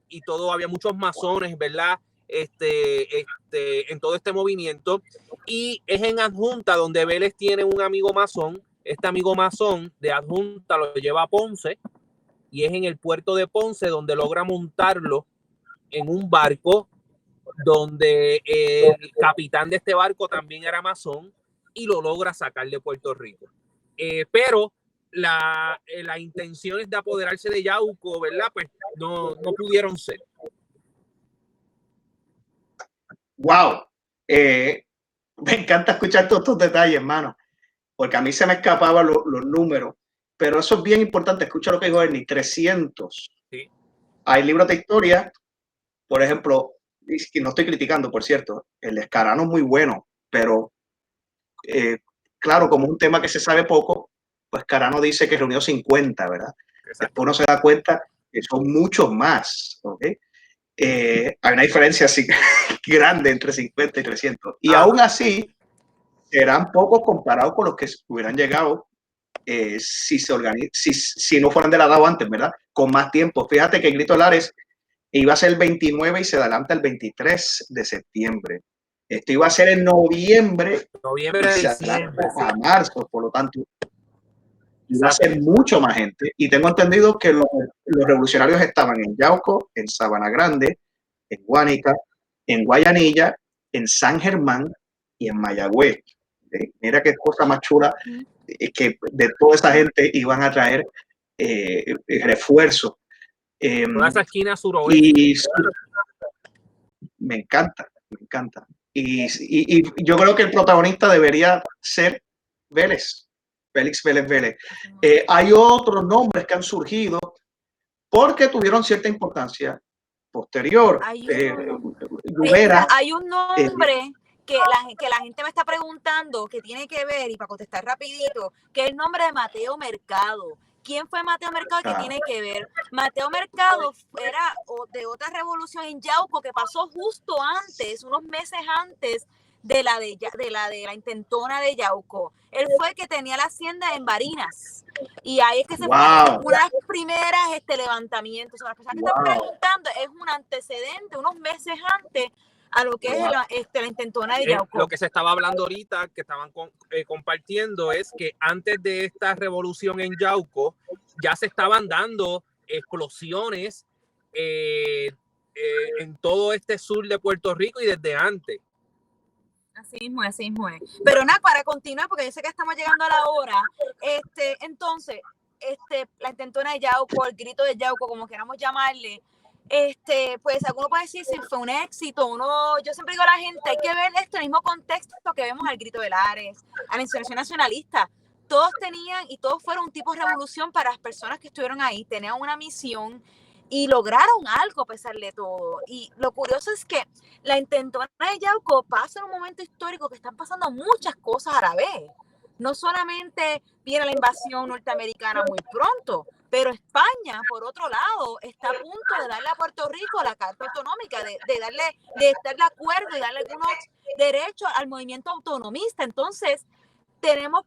y había muchos masones, ¿verdad? En todo este movimiento, y es en Adjunta donde Vélez tiene un amigo masón. Este amigo masón de Adjunta lo lleva a Ponce, y es en el puerto de Ponce donde logra montarlo en un barco donde el capitán de este barco también era masón y lo logra sacar de Puerto Rico. Pero las intenciones de apoderarse de Yauco, ¿verdad? Pues no pudieron ser. Wow. Me encanta escuchar todos estos detalles, hermano, porque a mí se me escapaban los números, pero eso es bien importante. Escucha lo que dijo Ernie, 300. Sí. Hay libros de historia, por ejemplo, y no estoy criticando, por cierto, el Escarano es muy bueno, pero claro, como un tema que se sabe poco, pues Escarano dice que reunió 50, ¿verdad? Exacto. Después uno se da cuenta que son muchos más, ¿ok? Hay una diferencia así grande entre 50 y 300. Y aún así, serán pocos comparados con los que hubieran llegado si no fueran delatados antes, ¿verdad? Con más tiempo. Fíjate que el Grito de Lares iba a ser el 29 y se adelanta el 23 de septiembre. Esto iba a ser en noviembre y se adelanta a marzo, por lo tanto, iba a ser mucho más gente. Y tengo entendido que los revolucionarios estaban en Yauco, en Sabana Grande, en Guánica, en Guayanilla, en San Germán y en Mayagüez. Mira qué cosa más chula, que de toda esa gente iban a traer refuerzos. Toda esa esquina suroeste. Y me encanta. Y yo creo que el protagonista debería ser Vélez. Félix Vélez. Hay otros nombres que han surgido porque tuvieron cierta importancia posterior. Hay un nombre que la gente me está preguntando, que tiene que ver, y para contestar rapidito, que es el nombre de Mateo Mercado. ¿Quién fue Mateo Mercado? ¿Qué tiene que ver? Mateo Mercado era de otra revolución en Yauco que pasó justo antes, unos meses antes de la intentona de Yauco. Él fue el que tenía la hacienda en Barinas. Y ahí es que se fue una de las primeras levantamientos. O sea, las personas que están preguntando es un antecedente, unos meses antes a lo que es la intentona de Yauco. Lo que se estaba hablando ahorita, que estaban compartiendo, es que antes de esta revolución en Yauco ya se estaban dando explosiones en todo este sur de Puerto Rico y desde antes. Así mismo es. Pero nada, para continuar, porque yo sé que estamos llegando a la hora, entonces, la intentona de Yauco, el grito de Yauco, como queramos llamarle, pues alguno puede decir si fue un éxito o no. Yo siempre digo a la gente, hay que ver este mismo contexto que vemos al Grito de Lares, a la Insurrección Nacionalista. Todos tenían y todos fueron un tipo de revolución para las personas que estuvieron ahí, tenían una misión y lograron algo a pesar de todo. Y lo curioso es que la intentona de Yauco pasa en un momento histórico que están pasando muchas cosas a la vez. No solamente viene la invasión norteamericana muy pronto, pero España, por otro lado, está a punto de darle a Puerto Rico la carta autonómica, de estar de acuerdo y darle algunos derechos al movimiento autonomista. Entonces, tenemos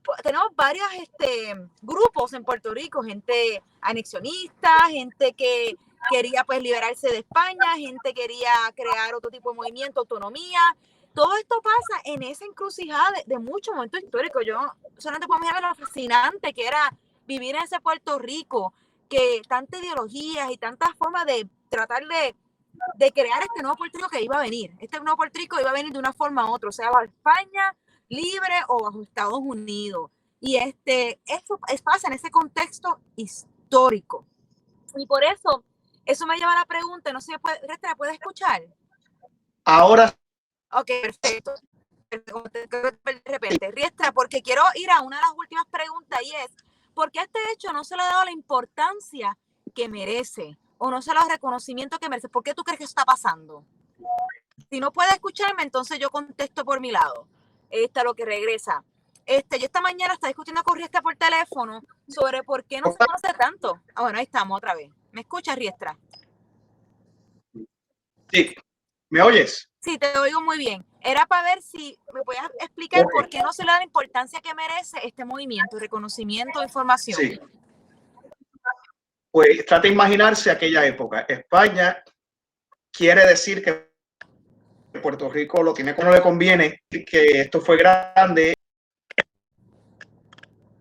varios grupos en Puerto Rico, gente anexionista, gente que quería pues liberarse de España, gente quería crear otro tipo de movimiento, autonomía. Todo esto pasa en esa encrucijada de muchos momentos históricos. Yo solamente puedo mirar lo fascinante que era vivir en ese Puerto Rico, que tantas ideologías y tantas formas de tratar de crear este nuevo Puerto Rico que iba a venir. Este nuevo Puerto Rico iba a venir de una forma u otra, o sea, bajo España libre o bajo Estados Unidos. Y eso pasa en ese contexto histórico. Y por eso me lleva a la pregunta, no sé si ¿me puede escuchar? Ahora. Ok, perfecto. De repente, Riestra, porque quiero ir a una de las últimas preguntas y es, ¿por qué a este hecho no se le ha dado la importancia que merece o no se le ha dado el reconocimiento que merece? ¿Por qué tú crees que eso está pasando? Si no puede escucharme, entonces yo contesto por mi lado. Lo que regresa. Yo esta mañana estaba discutiendo con Riestra por teléfono sobre por qué no se conoce tanto. Bueno, ahí estamos otra vez. ¿Me escuchas, Riestra? Sí. ¿Me oyes? Sí, te oigo muy bien. Era para ver si me podías explicar por qué no se le da la importancia que merece este movimiento, reconocimiento, información. Sí. Pues trata de imaginarse aquella época. España quiere decir que Puerto Rico lo tiene como le conviene, que esto fue grande.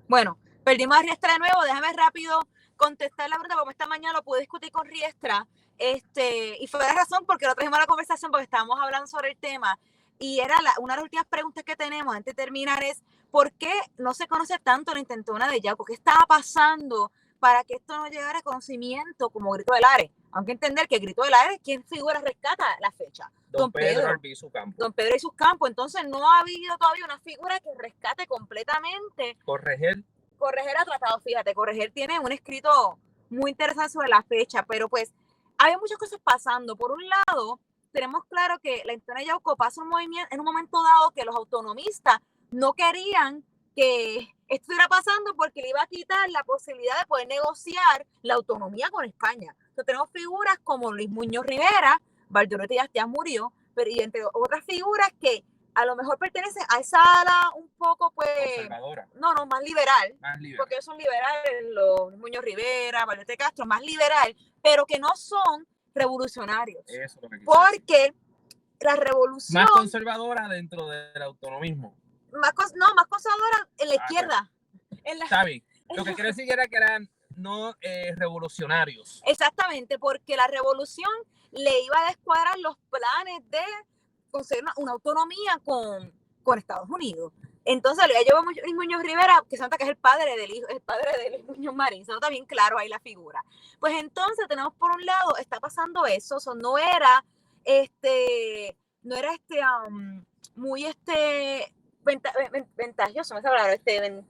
Bueno, perdimos a Riestra de nuevo. Déjame rápido contestar la pregunta, porque esta mañana lo pude discutir con Riestra. Y fue la razón porque lo trajimos a la conversación porque estábamos hablando sobre el tema. Y era una de las últimas preguntas que tenemos antes de terminar es ¿por qué no se conoce tanto la intentona de Yauco? ¿Qué estaba pasando para que esto no llegara a conocimiento como Grito del Aire? Aunque entender que Grito del Aire, ¿quién figura rescata la fecha? Don Pedro Albizu Campos. Don Pedro y sus campos. Entonces no ha habido todavía una figura que rescate completamente. Corregir Ha tratado, fíjate, Corregir tiene un escrito muy interesante sobre la fecha, pero pues hay muchas cosas pasando. Por un lado, tenemos claro que la intentona de Yauco pasa en un momento dado que los autonomistas no querían que esto estuviera pasando porque le iba a quitar la posibilidad de poder negociar la autonomía con España. Entonces tenemos figuras como Luis Muñoz Rivera, Valdeoriotti ya murió, pero y entre otras figuras que a lo mejor pertenecen a esa ala un poco, pues, conservadora. No, más liberal, porque ellos son liberales, los Muñoz Rivera, Valdeoriotti Castro, más liberal, pero que no son revolucionarios. Eso es lo que porque la revolución... Más conservadora dentro del autonomismo. Más conservadora en la izquierda. Está bien. Lo que quiero decir era que eran no revolucionarios. Exactamente, porque la revolución le iba a descuadrar los planes de conseguir una autonomía con Estados Unidos. Entonces le llevó Luis Muñoz Rivera, que se nota que es el padre de Luis Muñoz Marín, se nota bien claro ahí la figura. Pues entonces tenemos por un lado, está pasando eso, no era muy ventajoso, me está hablando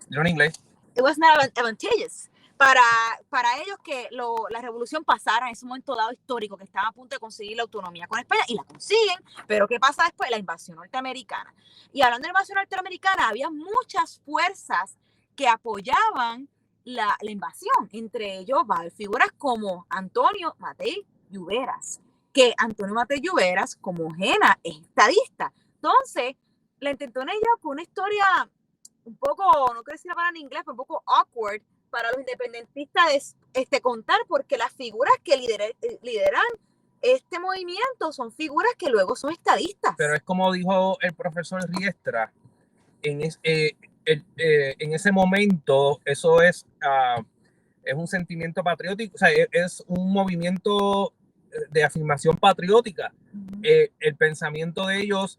Yo en inglés. It was not advantageous para ellos que la revolución pasara en ese momento dado histórico, que estaban a punto de conseguir la autonomía con España, y la consiguen, pero ¿qué pasa después? La invasión norteamericana. Y hablando de la invasión norteamericana, había muchas fuerzas que apoyaban la invasión, entre ellos figuras como Antonio Matei Lluveras, que Antonio Matei Lluveras, como Jena, es estadista. Entonces, la intentona ella con una historia un poco, no quiero decir la palabra en inglés, pero un poco awkward para los independentistas de contar, porque las figuras que lideran este movimiento son figuras que luego son estadistas. Pero es como dijo el profesor Riestra, en ese momento eso es un sentimiento patriótico, o sea, es un movimiento de afirmación patriótica. El pensamiento de ellos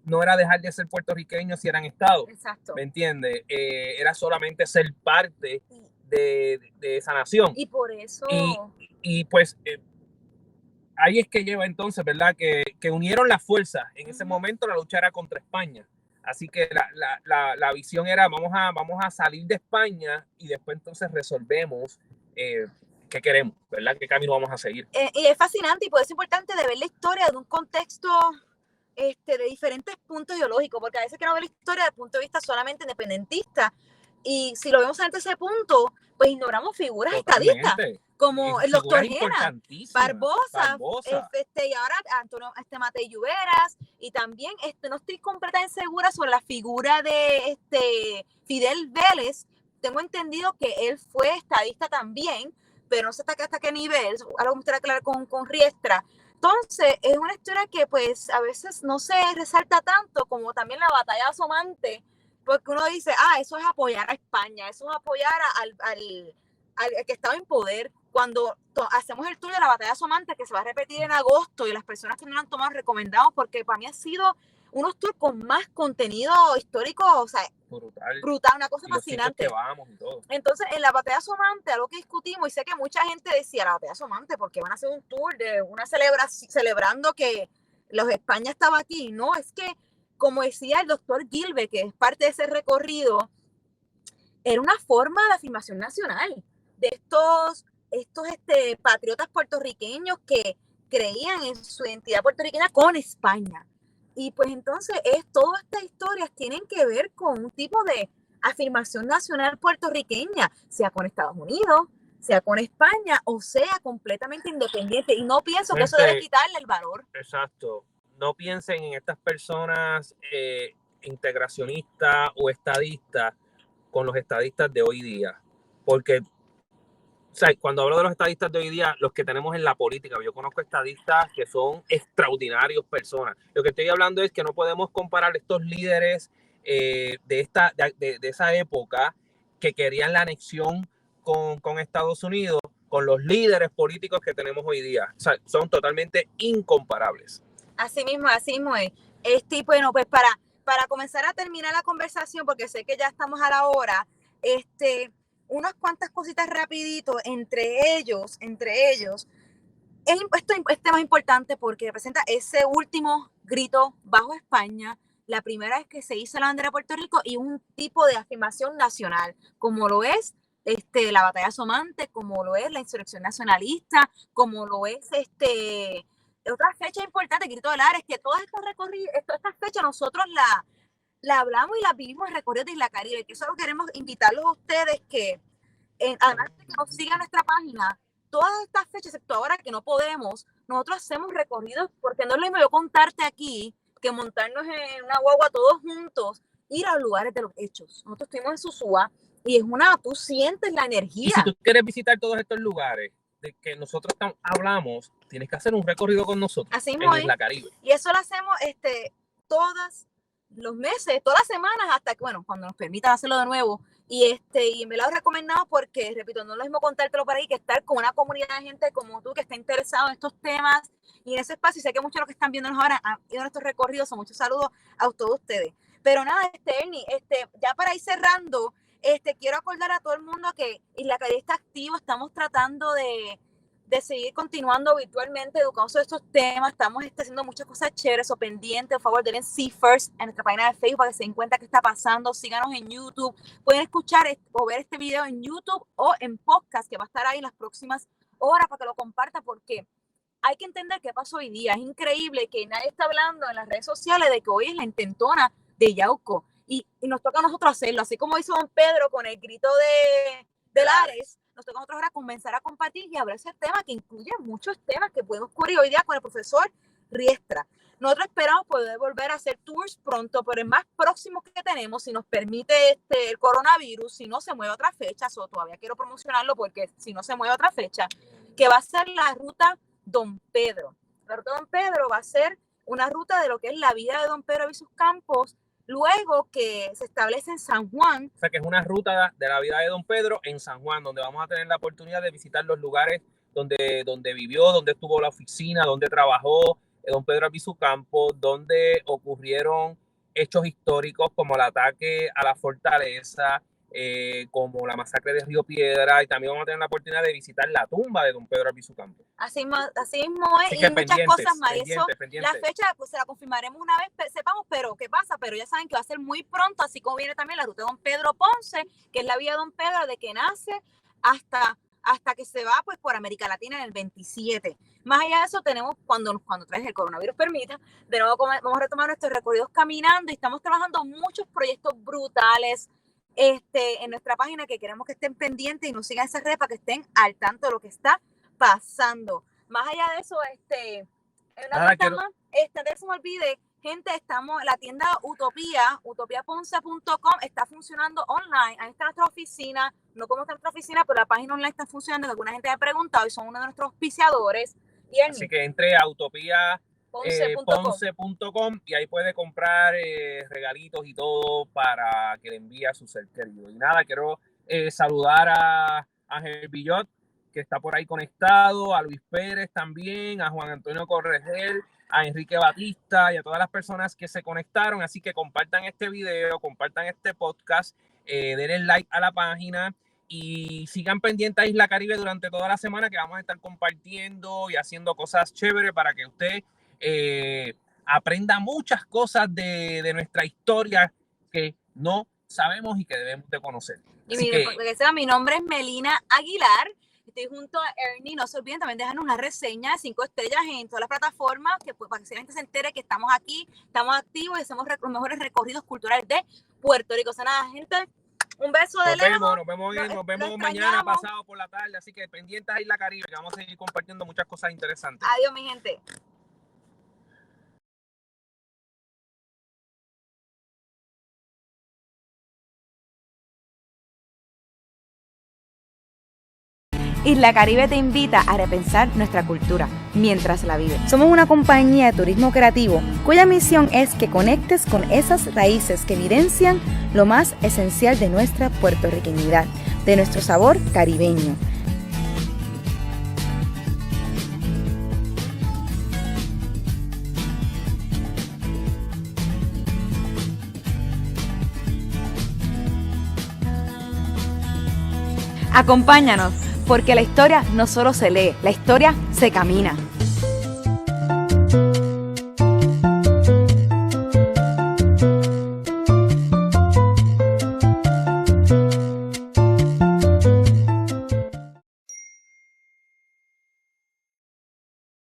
no era dejar de ser puertorriqueños si eran estados. Exacto. ¿Me entiendes? Era solamente ser parte de esa nación. Y por eso... Y pues ahí es que lleva entonces, ¿verdad? Que unieron las fuerzas. En ese momento la lucha era contra España. Así que la visión era vamos a salir de España y después entonces resolvemos qué queremos, ¿verdad? ¿Qué camino vamos a seguir? Y es fascinante y por eso es importante de ver la historia de un contexto de diferentes puntos ideológicos, porque a veces queremos ver la historia desde el punto de vista solamente independentista, y si lo vemos desde ese punto, pues ignoramos figuras estadistas, como el doctor Jena, Barbosa. Y ahora Antonio Matei Lluveras, y también no estoy completamente segura sobre la figura de Fidel Vélez. Tengo entendido que él fue estadista también, pero no sé hasta qué nivel, algo me gustaría aclarar con Riestra. Entonces, es una historia que pues a veces no se resalta tanto como también la batalla de Asomante, porque uno dice, eso es apoyar a España, eso es apoyar al que estaba en poder. Cuando hacemos el tour de la batalla de Asomante, que se va a repetir en agosto, y las personas que no lo han tomado recomendamos, porque para mí ha sido unos tours con más contenido histórico, o sea, brutal, una cosa fascinante. Y todo. Entonces, en la batalla de Asomante, algo que discutimos, y sé que mucha gente decía, la batalla de Asomante, porque van a hacer un tour de una celebración, celebrando que España estaba aquí. No, es que, como decía el doctor Gilbert, que es parte de ese recorrido, era una forma de afirmación nacional de estos patriotas puertorriqueños que creían en su identidad puertorriqueña con España. Y pues entonces todas estas historias tienen que ver con un tipo de afirmación nacional puertorriqueña, sea con Estados Unidos, sea con España o sea completamente independiente. Y no pienso que eso debe quitarle el valor. Exacto. No piensen en estas personas integracionistas o estadistas con los estadistas de hoy día. Porque, o sea, cuando hablo de los estadistas de hoy día, los que tenemos en la política, yo conozco estadistas que son extraordinarios personas. Lo que estoy hablando es que no podemos comparar estos líderes de esa época que querían la anexión con Estados Unidos, con los líderes políticos que tenemos hoy día. O sea, son totalmente incomparables. Así mismo es. Bueno, pues para comenzar a terminar la conversación, porque sé que ya estamos a la hora, unas cuantas cositas rapidito, entre ellos, este más importante porque representa ese último grito bajo España, la primera vez que se hizo la bandera de Puerto Rico y un tipo de afirmación nacional, como lo es la batalla somante, como lo es la insurrección nacionalista, como lo es otra fecha importante, Grito de Lares, que todas estas fechas nosotros la hablamos y las vivimos en recorridos de Isla Caribe, que eso lo queremos invitarlos a ustedes que, además de que nos sigan nuestra página, todas estas fechas, excepto ahora que no podemos, nosotros hacemos recorridos, porque no es lo mismo yo contarte aquí que montarnos en una guagua todos juntos, ir a los lugares de los hechos. Nosotros estuvimos en Sosúa y tú sientes la energía. Y si tú quieres visitar todos estos lugares de que nosotros hablamos, tienes que hacer un recorrido con nosotros. Así en Isla Caribe. Y eso lo hacemos todos los meses, todas las semanas, hasta que, bueno, cuando nos permitan hacerlo de nuevo. Y me lo he recomendado porque, repito, no es lo mismo contártelo por ahí que estar con una comunidad de gente como tú que está interesado en estos temas y en ese espacio. Y sé que muchos de los que están viéndonos ahora han ido a nuestros recorridos, son muchos saludos a todos ustedes. Pero nada, Ernie, ya para ir cerrando, quiero acordar a todo el mundo que Isla Caribe está activo, estamos tratando de seguir continuando virtualmente, educando sobre estos temas, estamos haciendo muchas cosas chéveres o pendientes. Por favor, denle See First en nuestra página de Facebook para que se den cuenta qué está pasando, síganos en YouTube, pueden escuchar o ver este video en YouTube o en podcast, que va a estar ahí en las próximas horas para que lo compartan, porque hay que entender qué pasó hoy día. Es increíble que nadie está hablando en las redes sociales de que hoy es la intentona de Yauco, y nos toca a nosotros hacerlo, así como hizo don Pedro con el grito de Lares. Nos toca a nosotros ahora comenzar a compartir y hablar ese tema que incluye muchos temas que podemos cubrir hoy día con el profesor Riestra. Nosotros esperamos poder volver a hacer tours pronto, pero el más próximo que tenemos, si nos permite el coronavirus, si no se mueve otra fecha, todavía quiero promocionarlo porque si no se mueve otra fecha, que va a ser la ruta Don Pedro. La ruta Don Pedro va a ser una ruta de lo que es la vida de Don Pedro y sus campos, luego que se establece en San Juan. O sea, que es una ruta de la vida de Don Pedro en San Juan, donde vamos a tener la oportunidad de visitar los lugares donde vivió, donde estuvo la oficina, donde trabajó Don Pedro Albizu Campos, donde ocurrieron hechos históricos como el ataque a la fortaleza, como la masacre de Río Piedra, y también vamos a tener la oportunidad de visitar la tumba de Don Pedro Albizu Campos. Así mismo es, y muchas cosas más. La fecha pues se la confirmaremos una vez sepamos, pero qué pasa, pero ya saben que va a ser muy pronto, así como viene también la ruta de Don Pedro Ponce, que es la vida de Don Pedro de que nace hasta que se va pues por América Latina en el 27. Más allá de eso, tenemos, cuando traes el coronavirus permita, de nuevo vamos a retomar nuestros recorridos caminando, y estamos trabajando muchos proyectos brutales en nuestra página, que queremos que estén pendientes y nos sigan esa red para que estén al tanto de lo que está pasando. Más allá de eso, antes de que se me olvide, gente, estamos, la tienda utopiaponce.com está funcionando online. Ahí está nuestra oficina, no como está nuestra oficina, pero la página online está funcionando, que alguna gente me ha preguntado y son uno de nuestros auspiciadores. Así que entre a utopiaponce.com y ahí puede comprar regalitos y todo para que le envíe a su ser querido. Y nada, quiero saludar a Ángel Villot, que está por ahí conectado, a Luis Pérez también, a Juan Antonio Corregel, a Enrique Batista y a todas las personas que se conectaron. Así que compartan este video, compartan este podcast, denle like a la página y sigan pendientes a Isla Caribe durante toda la semana, que vamos a estar compartiendo y haciendo cosas chéveres para que usted aprenda muchas cosas de nuestra historia que no sabemos y que debemos de conocer. Y mi nombre es Melina Aguilar. Estoy junto a Ernie. No se olviden también dejarnos una reseña de 5 estrellas en todas las plataformas, que pues, para que la gente se entere que estamos aquí, estamos activos y hacemos los mejores recorridos culturales de Puerto Rico. O sea, nada, gente, Un beso de lejos. Nos vemos mañana extrañamos. pasado por la tarde, así que pendientes a Isla Caribe, que vamos a seguir compartiendo muchas cosas interesantes. Adiós, mi gente. Isla Caribe te invita a repensar nuestra cultura mientras la vive. Somos una compañía de turismo creativo cuya misión es que conectes con esas raíces que evidencian lo más esencial de nuestra puertorriqueñidad, de nuestro sabor caribeño. Acompáñanos, porque la historia no solo se lee, la historia se camina.